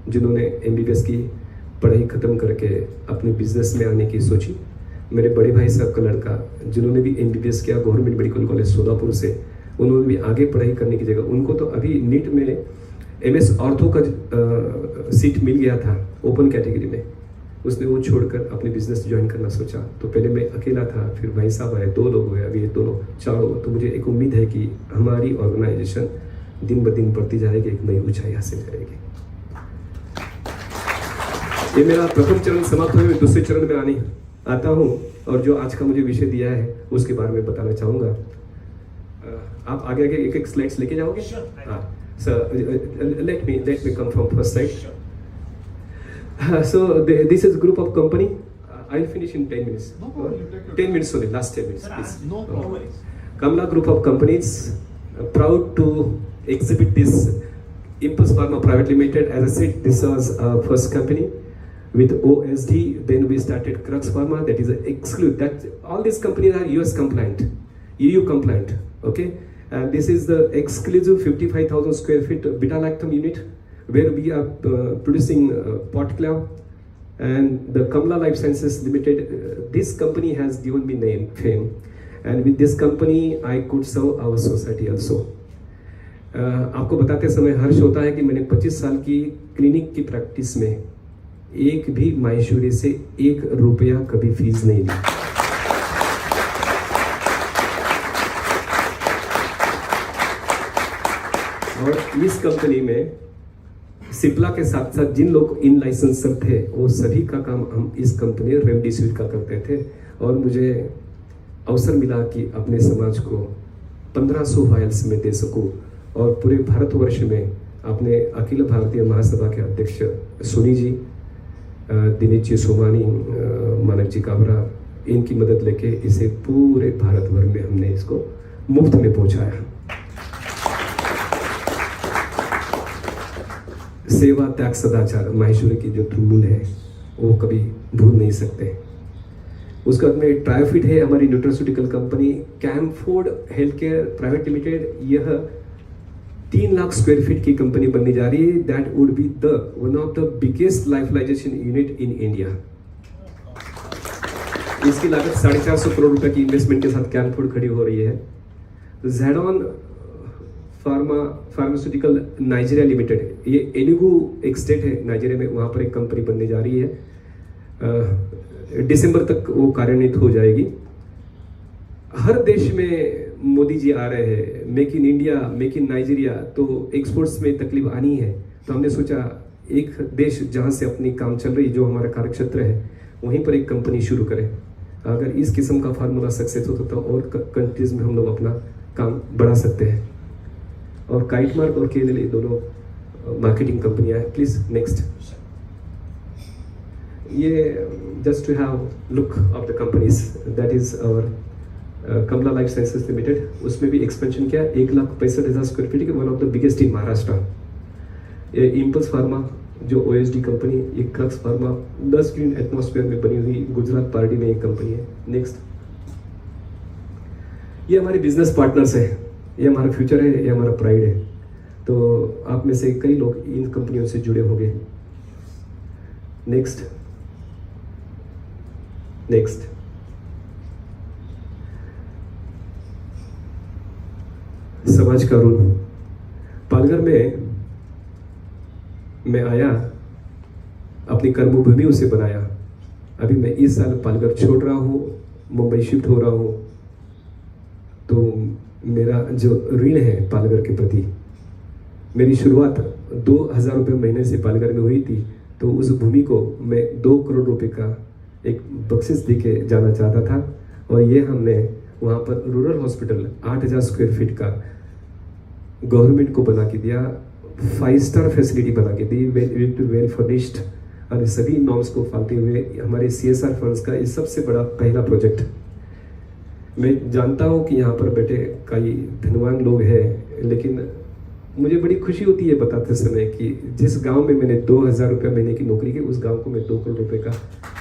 जिन्होंने MBBS की पढ़ाई खत्म करके अपने बिजनेस में आने की सोची। मेरे बड़े भाई साहब का लड़का, जिन्होंने भी MBBS किया गवर्नमेंट मेडिकल कॉलेज सोलापुर से, उन्होंने भी आगे पढ़ाई करने की जगह, उनको तो अभी नीट में MS ऑर्थो का सीट मिल गया था ओपन कैटेगरी में। उसने वो छोड़कर अपने बिजनेस ज्वाइन करना सोचा। तो पहले मैं अकेला था, फिर भाई साहब आए, 2 लोग हुए, अभी ये दोनों 4 लोग। तो मुझे एक उम्मीद है कि हमारी ऑर्गेनाइजेशन दिन ब दिन बढ़ती जाएगी, एक नई ऊंचाई हासिल करेगी। ये मेरा प्रथम चरण समाप्त हुए, मैं दूसरे चरण में आने आता हूँ और जो आज का मुझे विषय दिया है उसके बारे में बताना चाहूँगा। आप आगे आगे एक स्लाइड्स लेके जाओगे? हाँ sir, let me come from first slide. So this is group of company. I'll finish in 10 minutes. No problem. 10 minutes only. Last 10 minutes, please. No problem. Kamla group of companies proud to exhibit this Impulse Pharma Private Limited. As I said, this was our first company with OSD. Then we started Crux Pharma. That is exclusive. That all these companies are US compliant, EU compliant. Okay, and this is the exclusive 55,000 square feet beta-lactam unit, where we are producing Potclav and the Kamla Life Sciences Limited. This company has given me fame, and with this company I could serve our society also. आपको बताते समय हर्ष होता है कि मैंने 25 साल की क्लिनिक की प्रैक्टिस में एक भी माहेश्वरी से 1 रुपया कभी फीस नहीं ली। और इस कंपनी में सिप्ला के साथ साथ जिन लोग इन लाइसेंसर थे वो सभी का काम हम इस कंपनी रेमडेसिविर का करते थे। और मुझे अवसर मिला कि अपने समाज को 1500 वायल्स में दे सकूं। और पूरे भारतवर्ष में अपने अखिल भारतीय महासभा के अध्यक्ष सोनी जी, दिनेश जी सोमानी, मानव जी काबरा, इनकी मदद लेके इसे पूरे भारत भर में हमने इसको मुफ्त में पहुंचाया। सेवा, त्याग, सदाचार माहेश्वरी की जो त्रिमूल है वो कभी भूल नहीं सकते। उसके बाद में ट्रायोफिट है हमारी nutraceutical company, Camford health care private limited. यह 3 लाख स्क्वायर फीट की कंपनी बनने जा रही है। That would be the one of the biggest lyophilisation unit in India. इसकी लागत 450 करोड़ रुपए की इन्वेस्टमेंट के साथ कैम्फोर्ड खड़ी हो रही है। ज़ेडॉन फार्मास्यूटिकल नाइजीरिया लिमिटेड, ये एनुगु एक स्टेट है नाइजीरिया में, वहाँ पर एक कंपनी बनने जा रही है। दिसंबर तक वो कार्यान्वित हो जाएगी। हर देश में मोदी जी आ रहे हैं, make in India, make in Nigeria, तो एक्सपोर्ट्स में तकलीफ आनी है। तो हमने सोचा एक देश जहाँ से अपनी काम चल रही, जो हमारा कार्यक्षेत्र है, वहीं पर एक कंपनी शुरू करें। अगर इस किस्म का फार्मूला सक्सेस होता तो और कंट्रीज में हम लोग अपना काम बढ़ा सकते हैं। और काइटमार्क और केएलएल दोनों मार्केटिंग कंपनियां हैं। Please next. ये just to have look of the companies, that is our Kamala life sciences limited. उसमें भी एक्सपेंशन किया, 1,65,000 स्क्वायर फीट के, one of the biggest in Maharashtra. ये इम्पल्स फार्मा जो ओएसडी कंपनी, ये क्रक्स फार्मा 10 ग्रीन एटमॉस्फेयर में बनी हुई गुजरात पार्टी में एक कंपनी है। नेक्स्ट। ये हमारे बिजनेस पार्टनर्स हैं, ये हमारा फ्यूचर है, ये हमारा प्राइड है। तो आप में से कई लोग इन कंपनियों से जुड़े होंगे। Next next. समाज का रोल। पालघर में मैं आया, अपनी कर्मभूमि उसे बनाया। अभी मैं इस साल पालघर छोड़ रहा हूँ, मुंबई शिफ्ट हो रहा हूँ। तो मेरा जो ऋण है पालघर के प्रति, मेरी शुरुआत 2,000 रुपये महीने से पालघर में हुई थी। तो उस भूमि को मैं 2 करोड़ रुपए का एक बख्शिश दे के जाना चाहता था। और ये हमने वहाँ पर रूरल हॉस्पिटल 8,000 स्क्वायर फीट का गवर्नमेंट को बना के दिया, 5 स्टार फैसिलिटी बना के दी, वेल फर्निश्ड, और सभी नॉर्म्स को पालते हुए हमारे CSR फंड्स का ये सबसे बड़ा पहला प्रोजेक्ट। मैं जानता हूँ कि यहाँ पर बैठे कई धनवान लोग हैं, लेकिन मुझे बड़ी खुशी होती है बताते समय कि जिस गांव में मैंने 2,000 रुपये महीने की नौकरी की, उस गांव को मैं 2 करोड़ रुपए का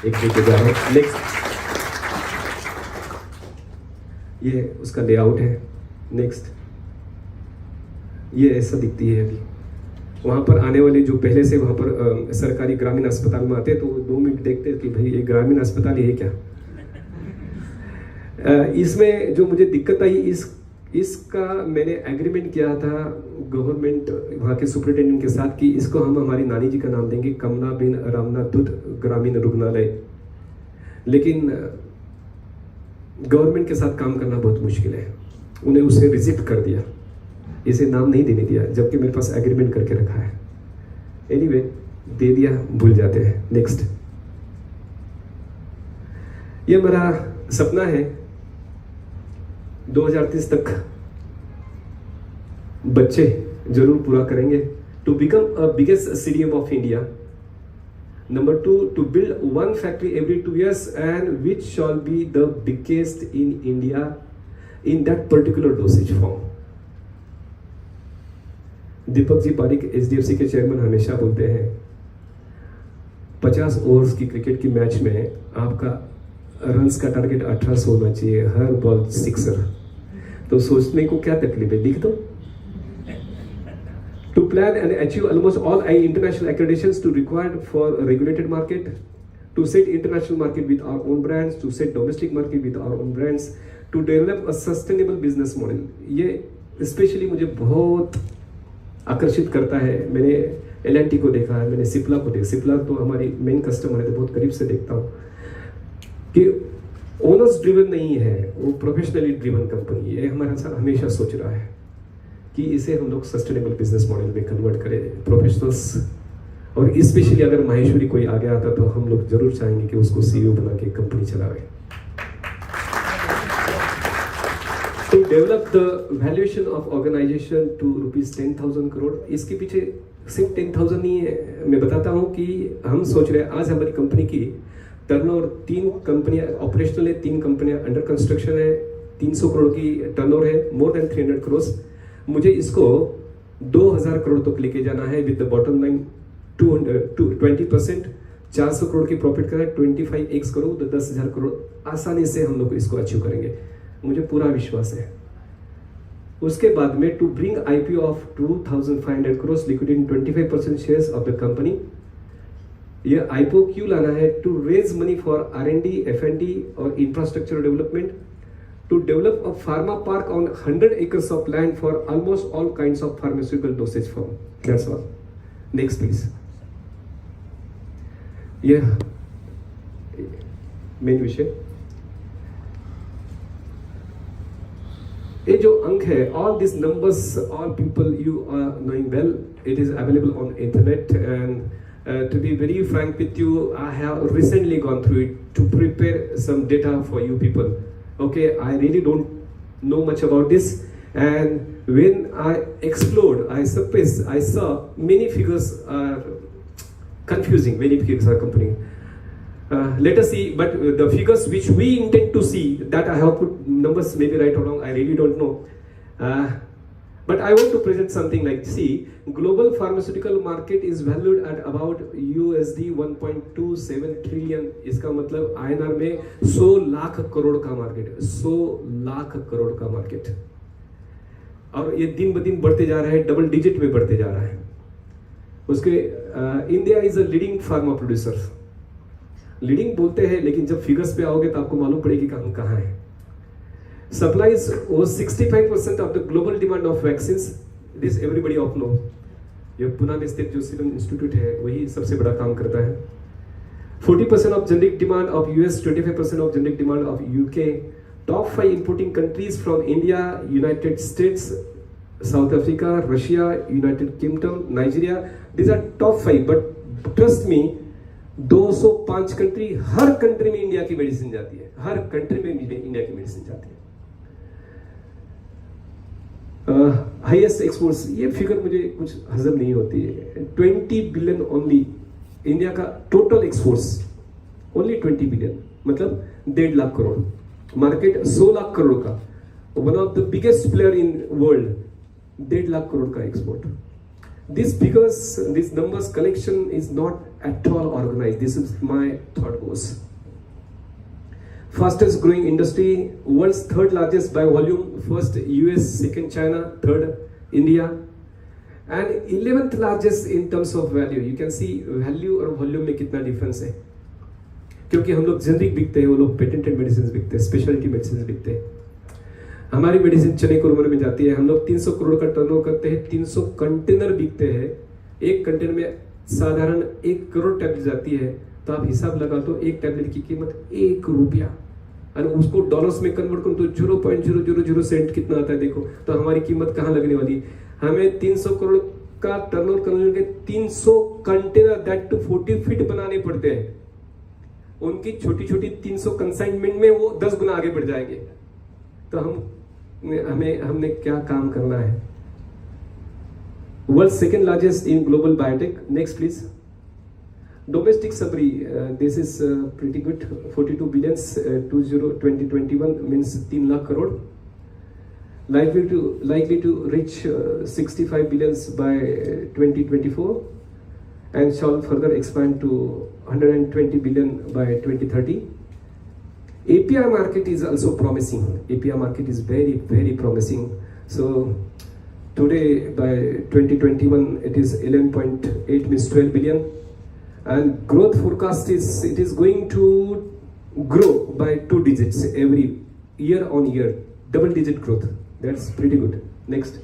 एक देके जा रहा हूँ। नेक्स्ट। ये उसका लेआउट है। नेक्स्ट। ये ऐसा दिखती है अभी। वहाँ पर आने वाले जो पहले से वहाँ पर सरकारी ग्रामीण अस्पताल में आते, तो 2 मिनट देखते कि भाई ये ग्रामीण अस्पताल है क्या। इसमें जो मुझे दिक्कत आई, इसका मैंने एग्रीमेंट किया था गवर्नमेंट वहाँ के सुपरिटेंडेंट के साथ कि इसको हम हमारी नानी जी का नाम देंगे, कमला बिन रामनाथ दुत ग्रामीण रुग्णालय। लेकिन गवर्नमेंट के साथ काम करना बहुत मुश्किल है, उन्हें उसे रिजेक्ट कर दिया, इसे नाम नहीं देने दिया, जबकि मेरे पास एग्रीमेंट करके रखा है। एनीवे, दे दिया, भूल जाते हैं। नेक्स्ट। ये मेरा सपना है 2030 तक बच्चे जरूर पूरा करेंगे। To become a biggest CDM of India. Number 2, to build 1 factory every 2 years and which shall be the biggest in India in that particular dosage form। Deepak ji Pareek HDFC के चेयरमैन हमेशा बोलते हैं 50 ओवर्स की क्रिकेट की मैच में आपका रन्स का टारगेट 1800 होना चाहिए, हर बॉल सिक्सर। तो सोचने को क्या तकलीफ है, लिख दो। To plan and achieve almost all international accreditations to required for regulated market, to set international market with our own brands, to set domestic market with our own brands, to develop a sustainable business model. ये स्पेशली मुझे बहुत आकर्षित करता है। मैंने L&T को देखा है, मैंने सिप्ला को देखा। सिप्ला तो हमारी मेन कस्टमर है, तो बहुत करीब से देखता हूँ कि ओनर्स ड्रिवन नहीं है, वो प्रोफेशनली ड्रिवन कंपनी है। हमारा साथ हमेशा सोच रहा है कि इसे हम लोग सस्टेनेबल बिजनेस मॉडल में कन्वर्ट करें, प्रोफेशनल्स। और स्पेशली अगर माहेश्वरी कोई आगे आता तो हम लोग जरूर चाहेंगे कि उसको CEO बना के कंपनी चलावे। To develop the valuation of organisation to ₹10,000 crore. इसके पीछे सिर्फ 10,000 नहीं है, मैं बताता हूँ कि हम सोच रहे हैं आज हमारी कंपनी की टर्नओवर 3 कंपनियां ऑपरेशनल है, 3 कंपनियां अंडर कंस्ट्रक्शन है, 300 करोड़ की टर्नओवर है, मोर देन 300 करोड़। मुझे इसको 2000 करोड़ तक लेके जाना है with the bottom line 20%। 400 crore की प्रॉफिट करें, 25x करो तो 10,000 करोड़ आसानी से हम लोग इसको अचीव करेंगे, मुझे पूरा विश्वास है। उसके बाद में to bring IPO of 2500 crore liquidate in 25% shares of the company. ये आईपीओ क्यों लाना है? To raise money for R&D, F&D और infrastructure development, to develop a pharma park on 100 acres of land for almost all kinds of pharmaceutical dosage form. That's all. Next please. यह मेन विषय। ये जो अंक है, all these numbers, all people you are knowing well, it is available on internet, and to be very frank with you, I have recently gone through it to prepare some data for you people. Okay, I really don't know much about this, and when I explored, I saw many figures are confusing, many figures are confusing. Let us see, but the figures which we intend to see, that I have put numbers maybe right or wrong, I really don't know. But I want to present something like, see, global pharmaceutical market is valued at about USD 1.27 trillion. इसका मतलब INR में 100 लाख करोड़ का मार्केट है, 100 लाख करोड़ का मार्केट, और ये दिन ब दिन बढ़ते जा रहा है, डबल डिजिट में बढ़ते जा रहा है। उसके India is a leading pharma producer. Leading बोलते हैं, लेकिन जब फिगर्स पे आओगे तो आपको मालूम पड़ेगी कि हम कहाँ हैं। Supplies was 65% of the global demand of vaccines, this everybody of know. ये पुणे में स्थित जो सीरम इंस्टीट्यूट है वही सबसे बड़ा काम करता है। 40% of generic demand of US, 25% of generic demand of UK. Top 5 importing countries from India, United States, South Africa, Russia, United Kingdom, Nigeria, these are top 5। But trust me, 205 country, हर कंट्री में इंडिया की मेडिसिन जाती है, हर कंट्री में इंडिया की मेडिसिन जाती है। हाईएस्ट एक्सपोर्ट्स, ये फिगर मुझे कुछ हजम नहीं होती है। 20 बिलियन ओनली इंडिया का टोटल एक्सपोर्ट्स, ओनली 20 बिलियन, मतलब 1.5 लाख करोड़। मार्केट 100 लाख करोड़ का, one of the biggest player in world, 1.5 lakh crore का export. These figures, these numbers collection is not at all organized. This is my thought goes. Fastest growing industry, world's third largest by volume, first US, second China, third India, and 11th largest in terms of value. You can see value और volume में कितना difference है, क्योंकि हम लोग जेनरिक बिकते हैं, वो लोग पेटेंटेड मेडिसिन बिकते हैं, स्पेशलिटी मेडिसिन बिकते हैं। हमारी मेडिसिन चने कुरमुरे में जाती है, हम लोग 300 करोड़ का टर्नओवर करते हैं, 300 कंटेनर बिकते हैं। एक कंटेनर में साधारण 1 करोड़ टैबलेट जाती है, तो आप हिसाब लगा तो एक टैबलेट की कीमत 1 रुपया, और उसको डॉलर्स में कन्वर्ट करो तो 0.000 सेंट कितना आता है, देखो तो हमारी कीमत कहाँ लगने वाली। हमें 300 करोड़ का टर्नओवर करने के 300 कंटेनर, दैट टू 40 फीट बनाने पड़ते हैं। उनकी छोटी छोटी 300 कंसाइनमेंट में वो 10 गुना आगे बढ़ जाएंगे। तो हमने क्या काम करना है। World second largest in global biotech. Next please. Domestic supply, this is pretty good, 42 billions 2021 means 3 lakh crore. likely to reach 65 billions by 2024 and shall further expand to 120 billion by 2030. API market is also promising. API market is very, very promising. So today by 2021 it is 11.8 means 12 billion, and growth forecast is it is going to grow by 2 digits every year on year, double digit growth. That's pretty good. Next.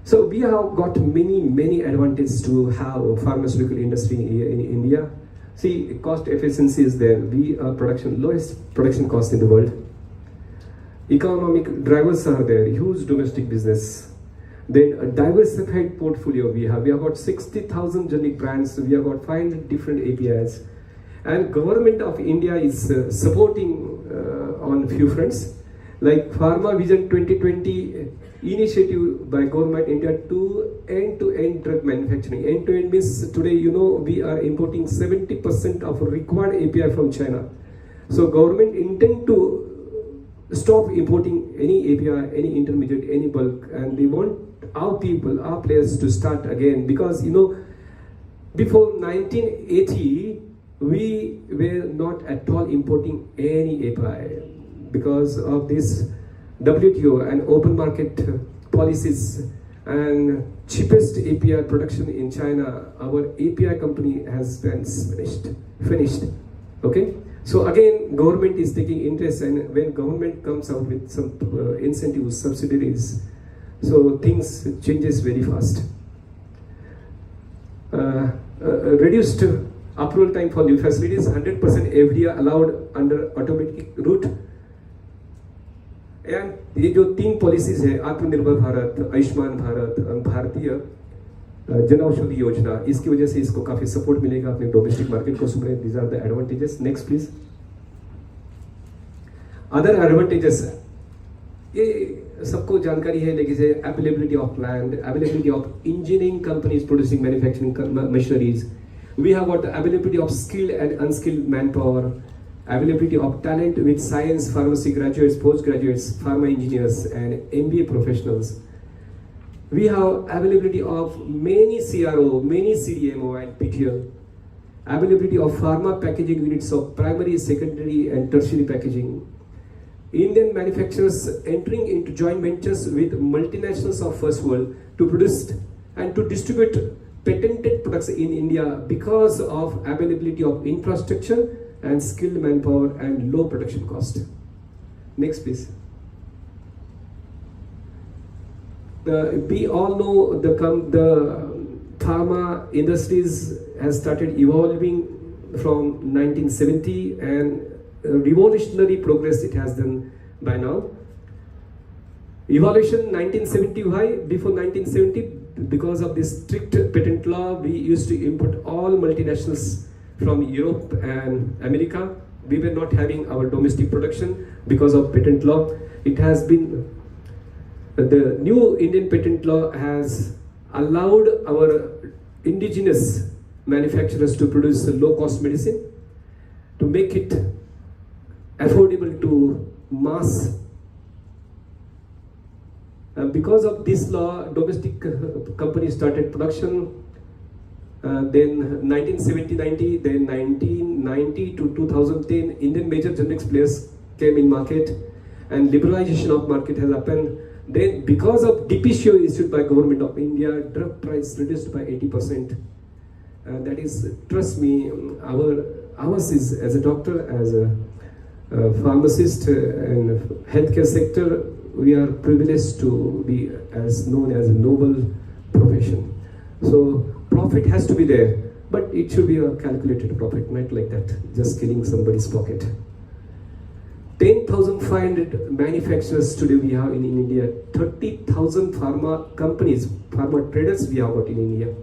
So we have got many advantages to have pharmaceutical industry in India. See, cost efficiency is there. We are lowest production cost in the world. Economic drivers are there. Huge domestic business. Then a diversified portfolio we have. We have got 60,000 generic brands. We have got 500 different APIs. And government of India is supporting on few fronts. like Pharma Vision 2020 initiative by government India to end-to-end drug manufacturing. End-to-end means today, you know, we are importing 70% of required API from China. So government intend to stop importing any API, any intermediate, any bulk, and they want our people, our players to start again, because you know, before 1980, we were not at all importing any API because of this WTO and open market policies and cheapest API production in China. Our API company has been finished. Okay, so again, government is taking interest, and when government comes out with some incentives, subsidies, so things changes very fast. Reduced approval time for new facilities, 100% FDA allowed under automatic route. And ये जो 3 पॉलिसीज है, आत्मनिर्भर भारत, आयुष्मान भारत, भारतीय जन औषधि योजना, इसकी वजह से इसको काफी सपोर्ट मिलेगा अपने डोमेस्टिक मार्केट को सुमरे. These are the advantages. Next please. Other advantages, ये सबको जानकारी है, लेकिन से availability of land, availability of engineering companies producing manufacturing machineries. We have got the availability of skilled and unskilled manpower, availability of talent with science, pharmacy graduates, postgraduates, pharma engineers, and MBA professionals. We have availability of many CRO, many CDMO and PTL, availability of pharma packaging units of primary, secondary, and tertiary packaging. Indian manufacturers entering into joint ventures with multinationals of first world to produce and to distribute patented products in India because of availability of infrastructure and skilled manpower and low production cost. Next please. We all know the pharma industries has started evolving from 1970, and revolutionary progress it has done by now. Evolution 1970, why? Before 1970, because of this strict patent law, we used to import all multinationals from Europe and America. We were not having our domestic production because of patent law. It has been, the new Indian patent law has allowed our indigenous manufacturers to produce low cost medicine, to make it affordable to mass. Because of this law, domestic companies started production. Then 1970-90, then 1990 to 2010, Indian major generics players came in market, and liberalization of market has happened. Then, because of DPCO issued by government of India, drug price reduced by 80%. That is, trust me, ours is, as a doctor, as a pharmacist, and healthcare sector, we are privileged to be as known as a noble profession. So profit has to be there, but it should be a calculated profit, not like that, just killing somebody's pocket. 10,500 manufacturers today we have in India. 30,000 pharma companies, pharma traders we have got in India.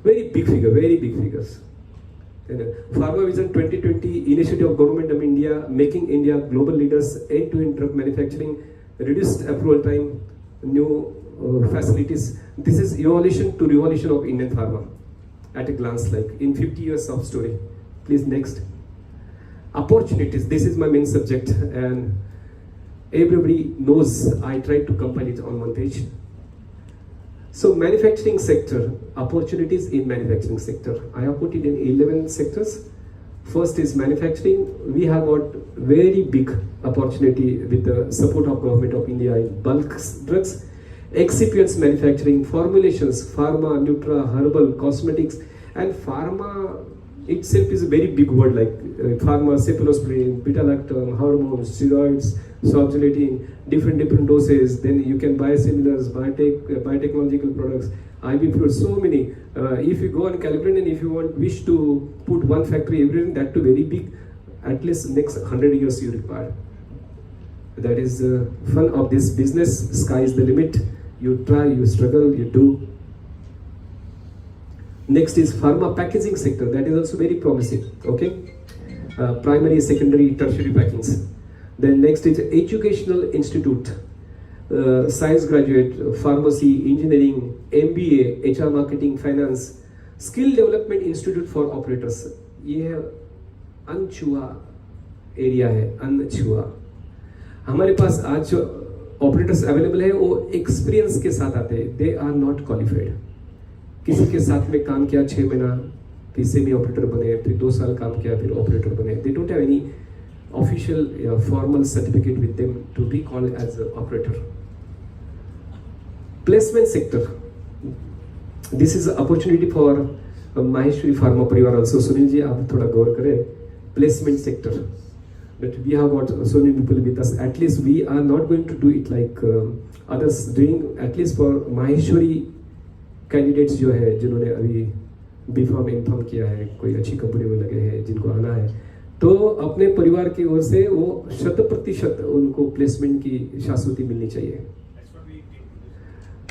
Very big figure, very big figures. Pharma Vision 2020 initiative of government of India, making India global leaders, end-to-end drug manufacturing, reduced approval time, new facilities. This is evolution to revolution of Indian pharma at a glance, like in 50 years of story. Please next. Opportunities, this is my main subject, and everybody knows I tried to compile it on one page. So manufacturing sector, opportunities in manufacturing sector, I have put it in 11 sectors. First is manufacturing. We have got very big opportunity with the support of government of India in bulk drugs, excipients manufacturing, formulations, pharma, nutra, herbal, cosmetics, and pharma itself is a very big word, like pharma, cephalosporin, beta-lactam, hormones, steroids, sorbitolatin, different doses. Then you can buy similars, biotechnological products, IV fluids, so many. If you go and calculate, and if you wish to put one factory, everything, that too very big, at least next 100 years you require. That is the fun of this business. Sky is the limit. You try, you struggle, you do. Next is pharma packaging sector. That is also very promising. Okay, primary, secondary, tertiary packings. Then next is educational institute, science graduate, pharmacy, engineering, MBA, HR marketing, finance, skill development institute for operators. ये अनछुआ एरिया है, अनछुआ। हमारे पास आज जो ऑपरेटर्स अवेलेबल है वो एक्सपीरियंस के साथ आते हैं, दे आर नॉट क्वालिफाइड। किसी के साथ में काम किया 6 महीना, फिर सेमी ऑपरेटर बने, फिर 2 साल काम किया, फिर ऑपरेटर बने। They don't have any official या formal certificate with them to be called as operator. Placement sector, this is opportunity for Maheshwari pharma परिवार ऑल्सो। सुनील जी आप थोड़ा गौर करें, placement sector, but we have got so many people with us. At least we are not going to do it like others doing. At least for Maheshwari candidates जो है, जिन्होंने अभी B.Pharm M.Pharm किया है, कोई अच्छी कंपनी में लगे हैं, जिनको आना है, तो अपने परिवार की ओर से वो 100% उनको प्लेसमेंट की शाश्वती मिलनी चाहिए।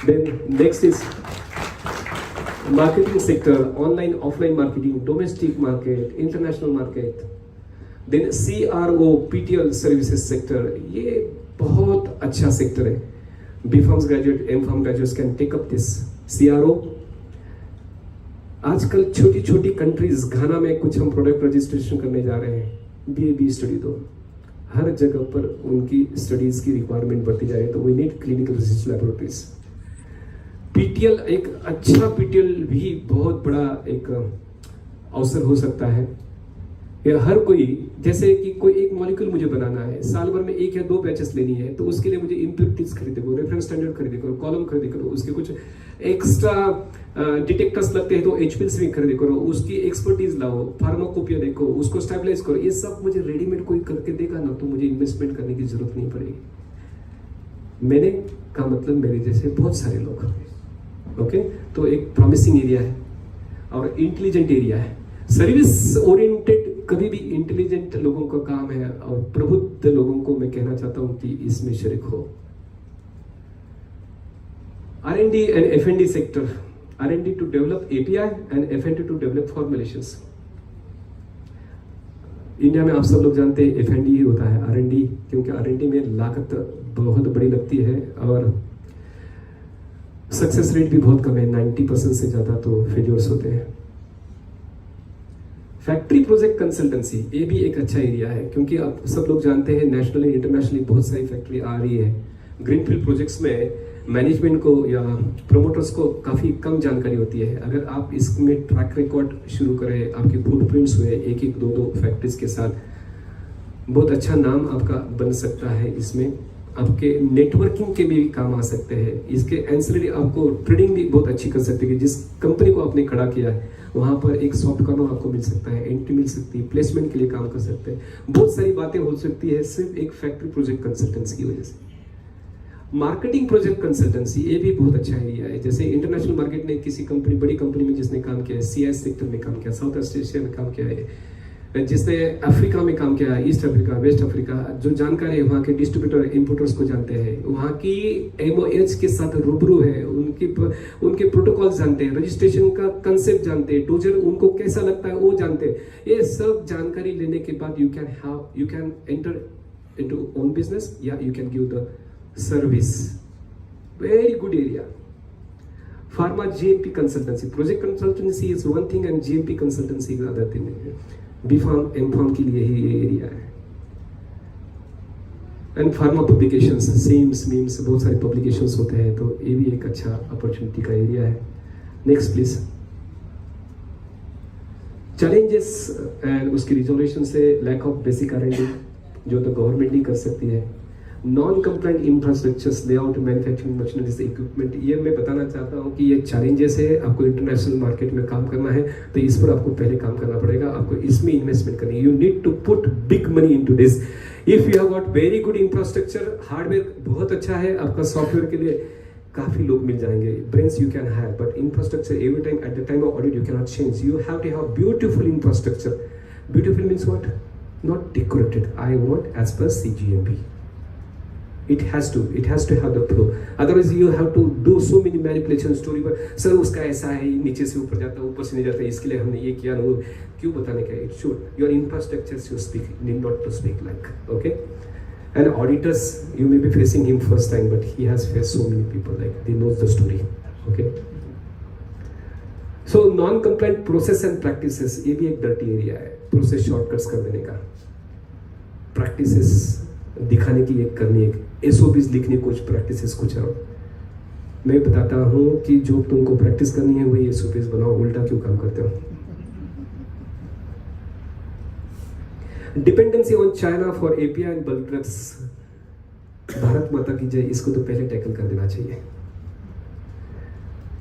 Then next is marketing sector, online offline marketing, domestic market, international market. Then CRO PTL services sector, ये बहुत अच्छा सेक्टर है। B.Pharm graduate, M.Pharm graduates can take up this CRO। आजकल छोटी छोटी कंट्रीज, घाना में कुछ हम प्रोडक्ट रजिस्ट्रेशन करने जा रहे हैं, BA स्टडी दो, हर जगह पर उनकी स्टडीज की रिक्वायरमेंट बढ़ती जा रही है, तो we need clinical research laboratories. PTL, एक अच्छा PTL भी बहुत बड़ा एक अवसर हो सकता है। या हर कोई, जैसे कि कोई एक मॉलिक्यूल मुझे बनाना है, साल भर में 1 या 2 बैचेस लेनी है, तो उसके लिए मुझे इम्प्योरिटीज खरीदे करो, रेफरेंस स्टैंडर्ड खरीदे करो, कॉलम खरीदे करो, उसके कुछ एक्स्ट्रा डिटेक्टर्स लगते हैं तो HPLC भी खरीदे करो, उसकी एक्सपर्टीज लाओ, फार्माकोपिया देखो, उसको स्टेबलाइज करो। ये सब मुझे रेडीमेड कोई करके देगा ना, तो मुझे इन्वेस्टमेंट करने की जरूरत नहीं पड़ेगी। मैंने का मतलब मेरे जैसे बहुत सारे लोग। ओके, तो एक प्रॉमिसिंग एरिया है और इंटेलिजेंट एरिया है। सर्विस ओरिएंटेड कभी भी इंटेलिजेंट लोगों का काम है, और प्रबुद्ध लोगों को मैं कहना चाहता हूं कि इसमें शरीक हो। R&D and F&D sector, R&D to develop API and F&D to develop formulations. India में आप सब लोग जानते हैं F&D ही होता है R&D, क्योंकि R&D में लागत बहुत बड़ी लगती है और सक्सेस रेट भी बहुत कम है, 90% से ज्यादा तो फेलियर्स होते हैं। फैक्ट्री प्रोजेक्ट कंसल्टेंसी, ये भी एक अच्छा एरिया है, क्योंकि आप सब लोग जानते हैं नेशनली इंटरनेशनली बहुत सारी फैक्ट्री आ रही है। ग्रीनफील्ड प्रोजेक्ट्स में मैनेजमेंट को या प्रोमोटर्स को काफ़ी कम जानकारी होती है। अगर आप इसमें ट्रैक रिकॉर्ड शुरू करें, आपके फुटप्रिंट्स हुए 1-1, 2-2 फैक्ट्रीज के साथ, बहुत अच्छा नाम आपका बन सकता है। इसमें आपके नेटवर्किंग के भी काम आ सकते हैं। इसके एंसिलरी आपको ट्रेडिंग भी बहुत अच्छी कर सकते हैं। जिस कंपनी को आपने खड़ा किया है वहाँ पर एक सॉफ्ट कॉर्नर आपको मिल सकता है, एंट्री मिल सकती है, प्लेसमेंट के लिए काम कर सकते हैं, बहुत सारी बातें हो सकती है सिर्फ एक फैक्ट्री प्रोजेक्ट कंसल्टेंसी की वजह से। मार्केटिंग प्रोजेक्ट कंसल्टेंसी, ये भी बहुत अच्छा एरिया है। जैसे इंटरनेशनल मार्केट ने किसी कंपनी, बड़ी कंपनी में जिसने काम किया है, CIS सेक्टर में काम किया, साउथ ईस्ट एशिया में काम किया है, जिसने अफ्रीका में काम किया है, ईस्ट अफ्रीका, वेस्ट अफ्रीका, जो जानकारी है वहाँ के डिस्ट्रीब्यूटर इंपोर्टर्स को जानते हैं, वहाँ की MOH के साथ रूबरू है, उनके प्रोटोकॉल जानते हैं, रजिस्ट्रेशन का कंसेप्ट जानते हैं, डोजर उनको कैसा लगता है वो जानते हैं। ये सब जानकारी लेने के बाद you can enter into own business या you can give the service. Very good area. Pharma GMP consultancy, project consultancy is one thing and GMP consultancy is other thing. B.Pharm M.Pharm के लिए ही ये एरिया है। And pharma publications, CIMS, MIMS, बहुत सारे पब्लिकेशंस होते हैं, तो ये भी एक अच्छा अपॉर्चुनिटी का एरिया है। Next please. चैलेंजेस एंड उसकी रिजोल्यूशन से लैक ऑफ बेसिक R&D जो तो गवर्नमेंट ही कर सकती है। Non compliant infrastructures, layout, manufacturing, machineries, equipment, ये मैं बताना चाहता हूँ कि ये चैलेंजेस है। आपको इंटरनेशनल मार्केट में काम करना है तो इस पर आपको पहले काम करना पड़ेगा, आपको इसमें इन्वेस्टमेंट करनी है। You need to put big money into this. If you have got very good infrastructure, hardware बहुत अच्छा है, आपका सॉफ्टवेयर के लिए काफी लोग मिल जाएंगे, brains you can have, but infrastructure every time at the time of audit you can not change. You have to have beautiful infrastructure. Beautiful means what? Not decorated. I want as per CGMP. It has to have the flow. Otherwise you have to do so many manipulations story पर सर उसका ऐसा है, नीचे से ऊपर जाता है, ऊपर से नहीं जाता, इसके लिए हमने ये किया ना, वो क्यों बताने का? It should your infrastructure should speak, need not to speak like. Okay. And auditors, you may be facing him first time, but he has faced so many people, like they knows the story. Okay. So non-compliant process and practices, ये भी एक dirty area है. Process shortcuts कर देने का, practices दिखाने की एक करनी, एक SOPs लिखनी, कुछ practices कुछ और. मैं बताता हूँ कि जो तुमको प्रैक्टिस करनी है वही SOPs बनाओ, उल्टा क्यों काम करते हो? Dependency on China for API and bulk drugs, Bharat माता की जय, इसको तो पहले टैकल कर देना चाहिए.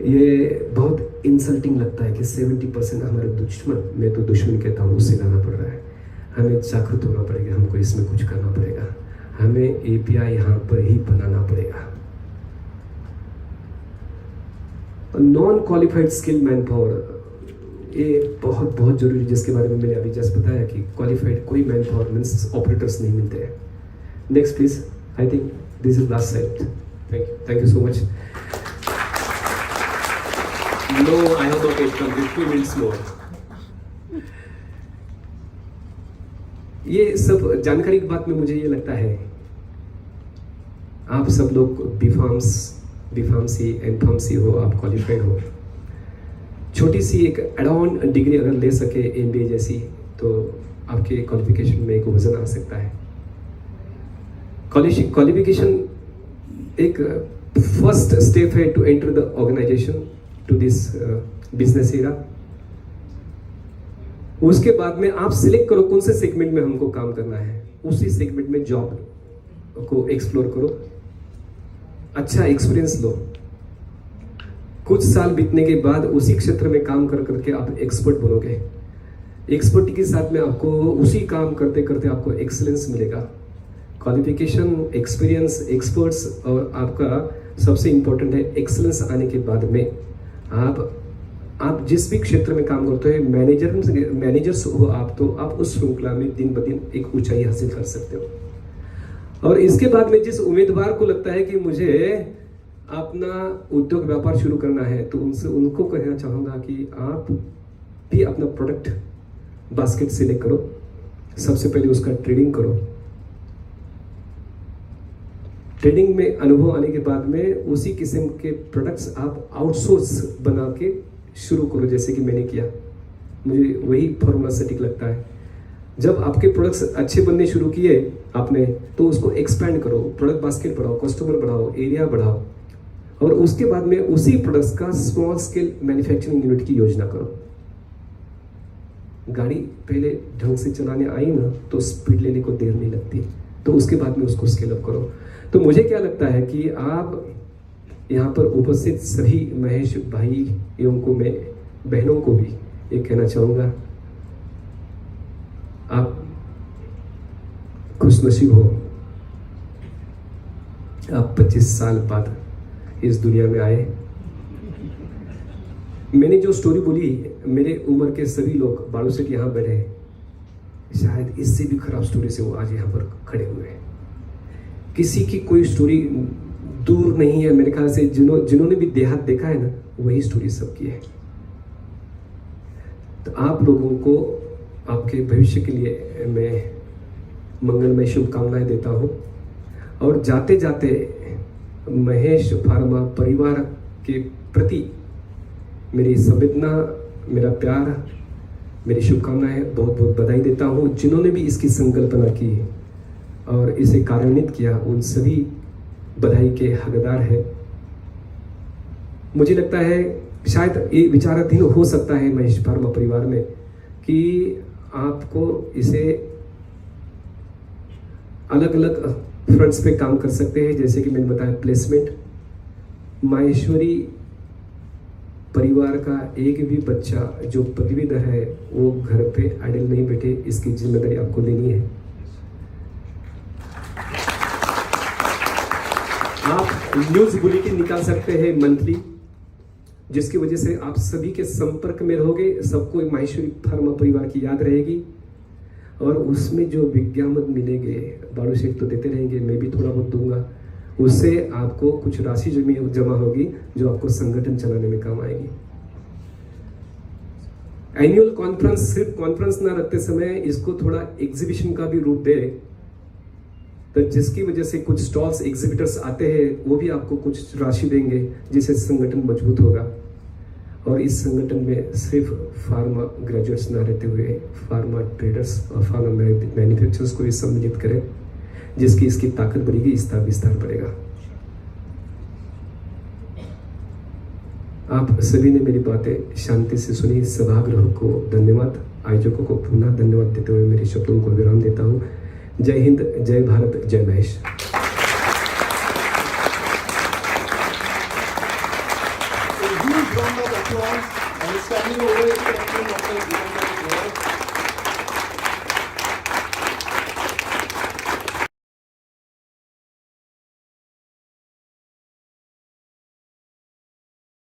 ये बहुत इंसल्टिंग लगता है कि 70% हमारे दुश्मन, मैं तो दुश्मन कहता हूँ, उससे लाना पड़ रहा है. हमें जागरूक होना पड़ेगा, हमको इसमें कुछ करना पड़ेगा, हमें API यहाँ पर ही बनाना पड़ेगा. Non qualified skill man power, ये बहुत बहुत जरूरी है, जिसके बारे में मैंने अभी जस्ट बताया कि क्वालिफाइड कोई मैन पावर मीन्स ऑपरेटर्स नहीं मिलते हैं. Next please, I think this is last side. Thank you so much. No, I have not at complete 2 minutes मोर. ये सब जानकारी की बात में मुझे ये लगता है आप सब लोग बीफार्मेसी एमफार्मेसी हो, आप क्वालिफाइड हो, छोटी सी एक एड ऑन डिग्री अगर ले सके MBA जैसी, तो आपके क्वालिफिकेशन में एक वजन आ सकता है. क्वालिफिकेशन एक फर्स्ट स्टेप है to enter the organisation to this business era. उसके बाद में आप सिलेक्ट करो कौन से सेगमेंट में हमको काम करना है, उसी सेगमेंट में जॉब को एक्सप्लोर करो, अच्छा एक्सपीरियंस लो. कुछ साल बीतने के बाद उसी क्षेत्र में काम कर करके आप एक्सपर्ट बनोगे. एक्सपर्ट के साथ में आपको उसी काम करते करते आपको एक्सीलेंस मिलेगा. क्वालिफिकेशन, एक्सपीरियंस, एक्सपर्ट्स और आपका सबसे इंपॉर्टेंट है एक्सीलेंस आने के बाद में आप जिस भी क्षेत्र में काम करते हो, मैनेजर्स हो आप, तो आप उस श्रृंखला में दिन ब दिन एक ऊंचाई हासिल कर सकते हो. और इसके बाद में जिस उम्मीदवार को लगता है कि मुझे अपना उद्योग व्यापार शुरू करना है, तो उनको कहना चाहूँगा कि आप भी अपना प्रोडक्ट बास्केट सिलेक्ट करो. सबसे पहले उसका ट्रेडिंग करो. ट्रेडिंग में अनुभव आने के बाद में उसी किस्म के प्रोडक्ट्स आप आउटसोर्स बना के शुरू करो, जैसे कि मैंने किया. मुझे वही फॉर्मूला सटीक लगता है. जब आपके प्रोडक्ट्स अच्छे बनने शुरू किए आपने, तो उसको एक्सपैंड करो, प्रोडक्ट बास्केट बढ़ाओ, कस्टमर बढ़ाओ, एरिया बढ़ाओ, और उसके बाद में उसी प्रोडक्ट्स का स्मॉल स्केल मैन्युफैक्चरिंग यूनिट की योजना करो. गाड़ी पहले ढंग से चलाने आई ना, तो स्पीड लेने को देर नहीं लगती, तो उसके बाद में उसको स्केल अप करो. तो मुझे क्या लगता है कि आप यहाँ पर उपस्थित सभी महेश भाइयों को, मैं बहनों को भी ये कहना चाहूँगा, आप खुशनसीब हो. आप 25 साल बाद इस दुनिया में आए. मैंने जो स्टोरी बोली, मेरे उम्र के सभी लोग बाड़ू सेठ यहाँ बैठे, शायद इससे भी खराब स्टोरी से वो आज यहाँ पर खड़े हुए हैं. किसी की कोई स्टोरी दूर नहीं है. मेरे ख्याल से जिन्होंने भी देहात देखा है ना, वही स्टोरी सबकी है. तो आप लोगों को आपके भविष्य के लिए मैं मंगलमय शुभकामनाएं देता हूँ. और जाते जाते महेश फार्मा परिवार के प्रति मेरी संवेदना, मेरा प्यार, मेरी शुभकामनाएं, बहुत बहुत बधाई देता हूँ. जिन्होंने भी इसकी संकल्पना की और इसे कार्यान्वित किया, उन सभी बधाई के हकदार हैं. मुझे लगता है शायद ये विचाराधीन हो सकता है महेश फार्मा परिवार में कि आपको इसे अलग अलग फ्रंट्स पे काम कर सकते हैं. जैसे कि मैंने बताया, प्लेसमेंट. माहेश्वरी परिवार का एक भी बच्चा जो पदवीधर है वो घर पे आइडल नहीं बैठे, इसकी जिम्मेदारी आपको लेनी है. आप न्यूज बुलेटिन निकाल सकते हैं मंथली, जिसकी वजह से आप सभी के संपर्क में रहोगे. सबको माहेश्वरी फार्मा परिवार की याद रहेगी. और उसमें जो विज्ञापन मिलेंगे, बाड़ू सेठ तो देते रहेंगे, मैं भी थोड़ा बहुत दूंगा. उससे आपको कुछ राशि जमा होगी जो आपको संगठन चलाने में काम आएगी. एनुअल कॉन्फ्रेंस सिर्फ कॉन्फ्रेंस ना रखते समय इसको थोड़ा एग्जीबिशन का भी रूप दे, तो जिसकी वजह से कुछ स्टॉल्स एग्जिबिटर्स आते हैं, वो भी आपको कुछ राशि देंगे, जिससे संगठन मजबूत होगा। और इस संगठन में सिर्फ फार्मा ग्रेजुएट्स ना रहते हुए फार्मा ट्रेडर्स और फार्मा मैन्युफैक्चरर्स को भी सम्मिलित करें, जिसकी इसकी ताकत बढ़ेगी, इसका विस्तार बढ़ेगा। आप सभी ने मेरी बातें शांति से सुनी। सभागृह को धन्यवाद, आयोजकों को पुनः धन्यवाद देते हुए मेरे शब्दों को विराम देता हूँ। जय हिंद, जय भारत, जय Mahesh. A huge round of applause and standing ovation to Dr.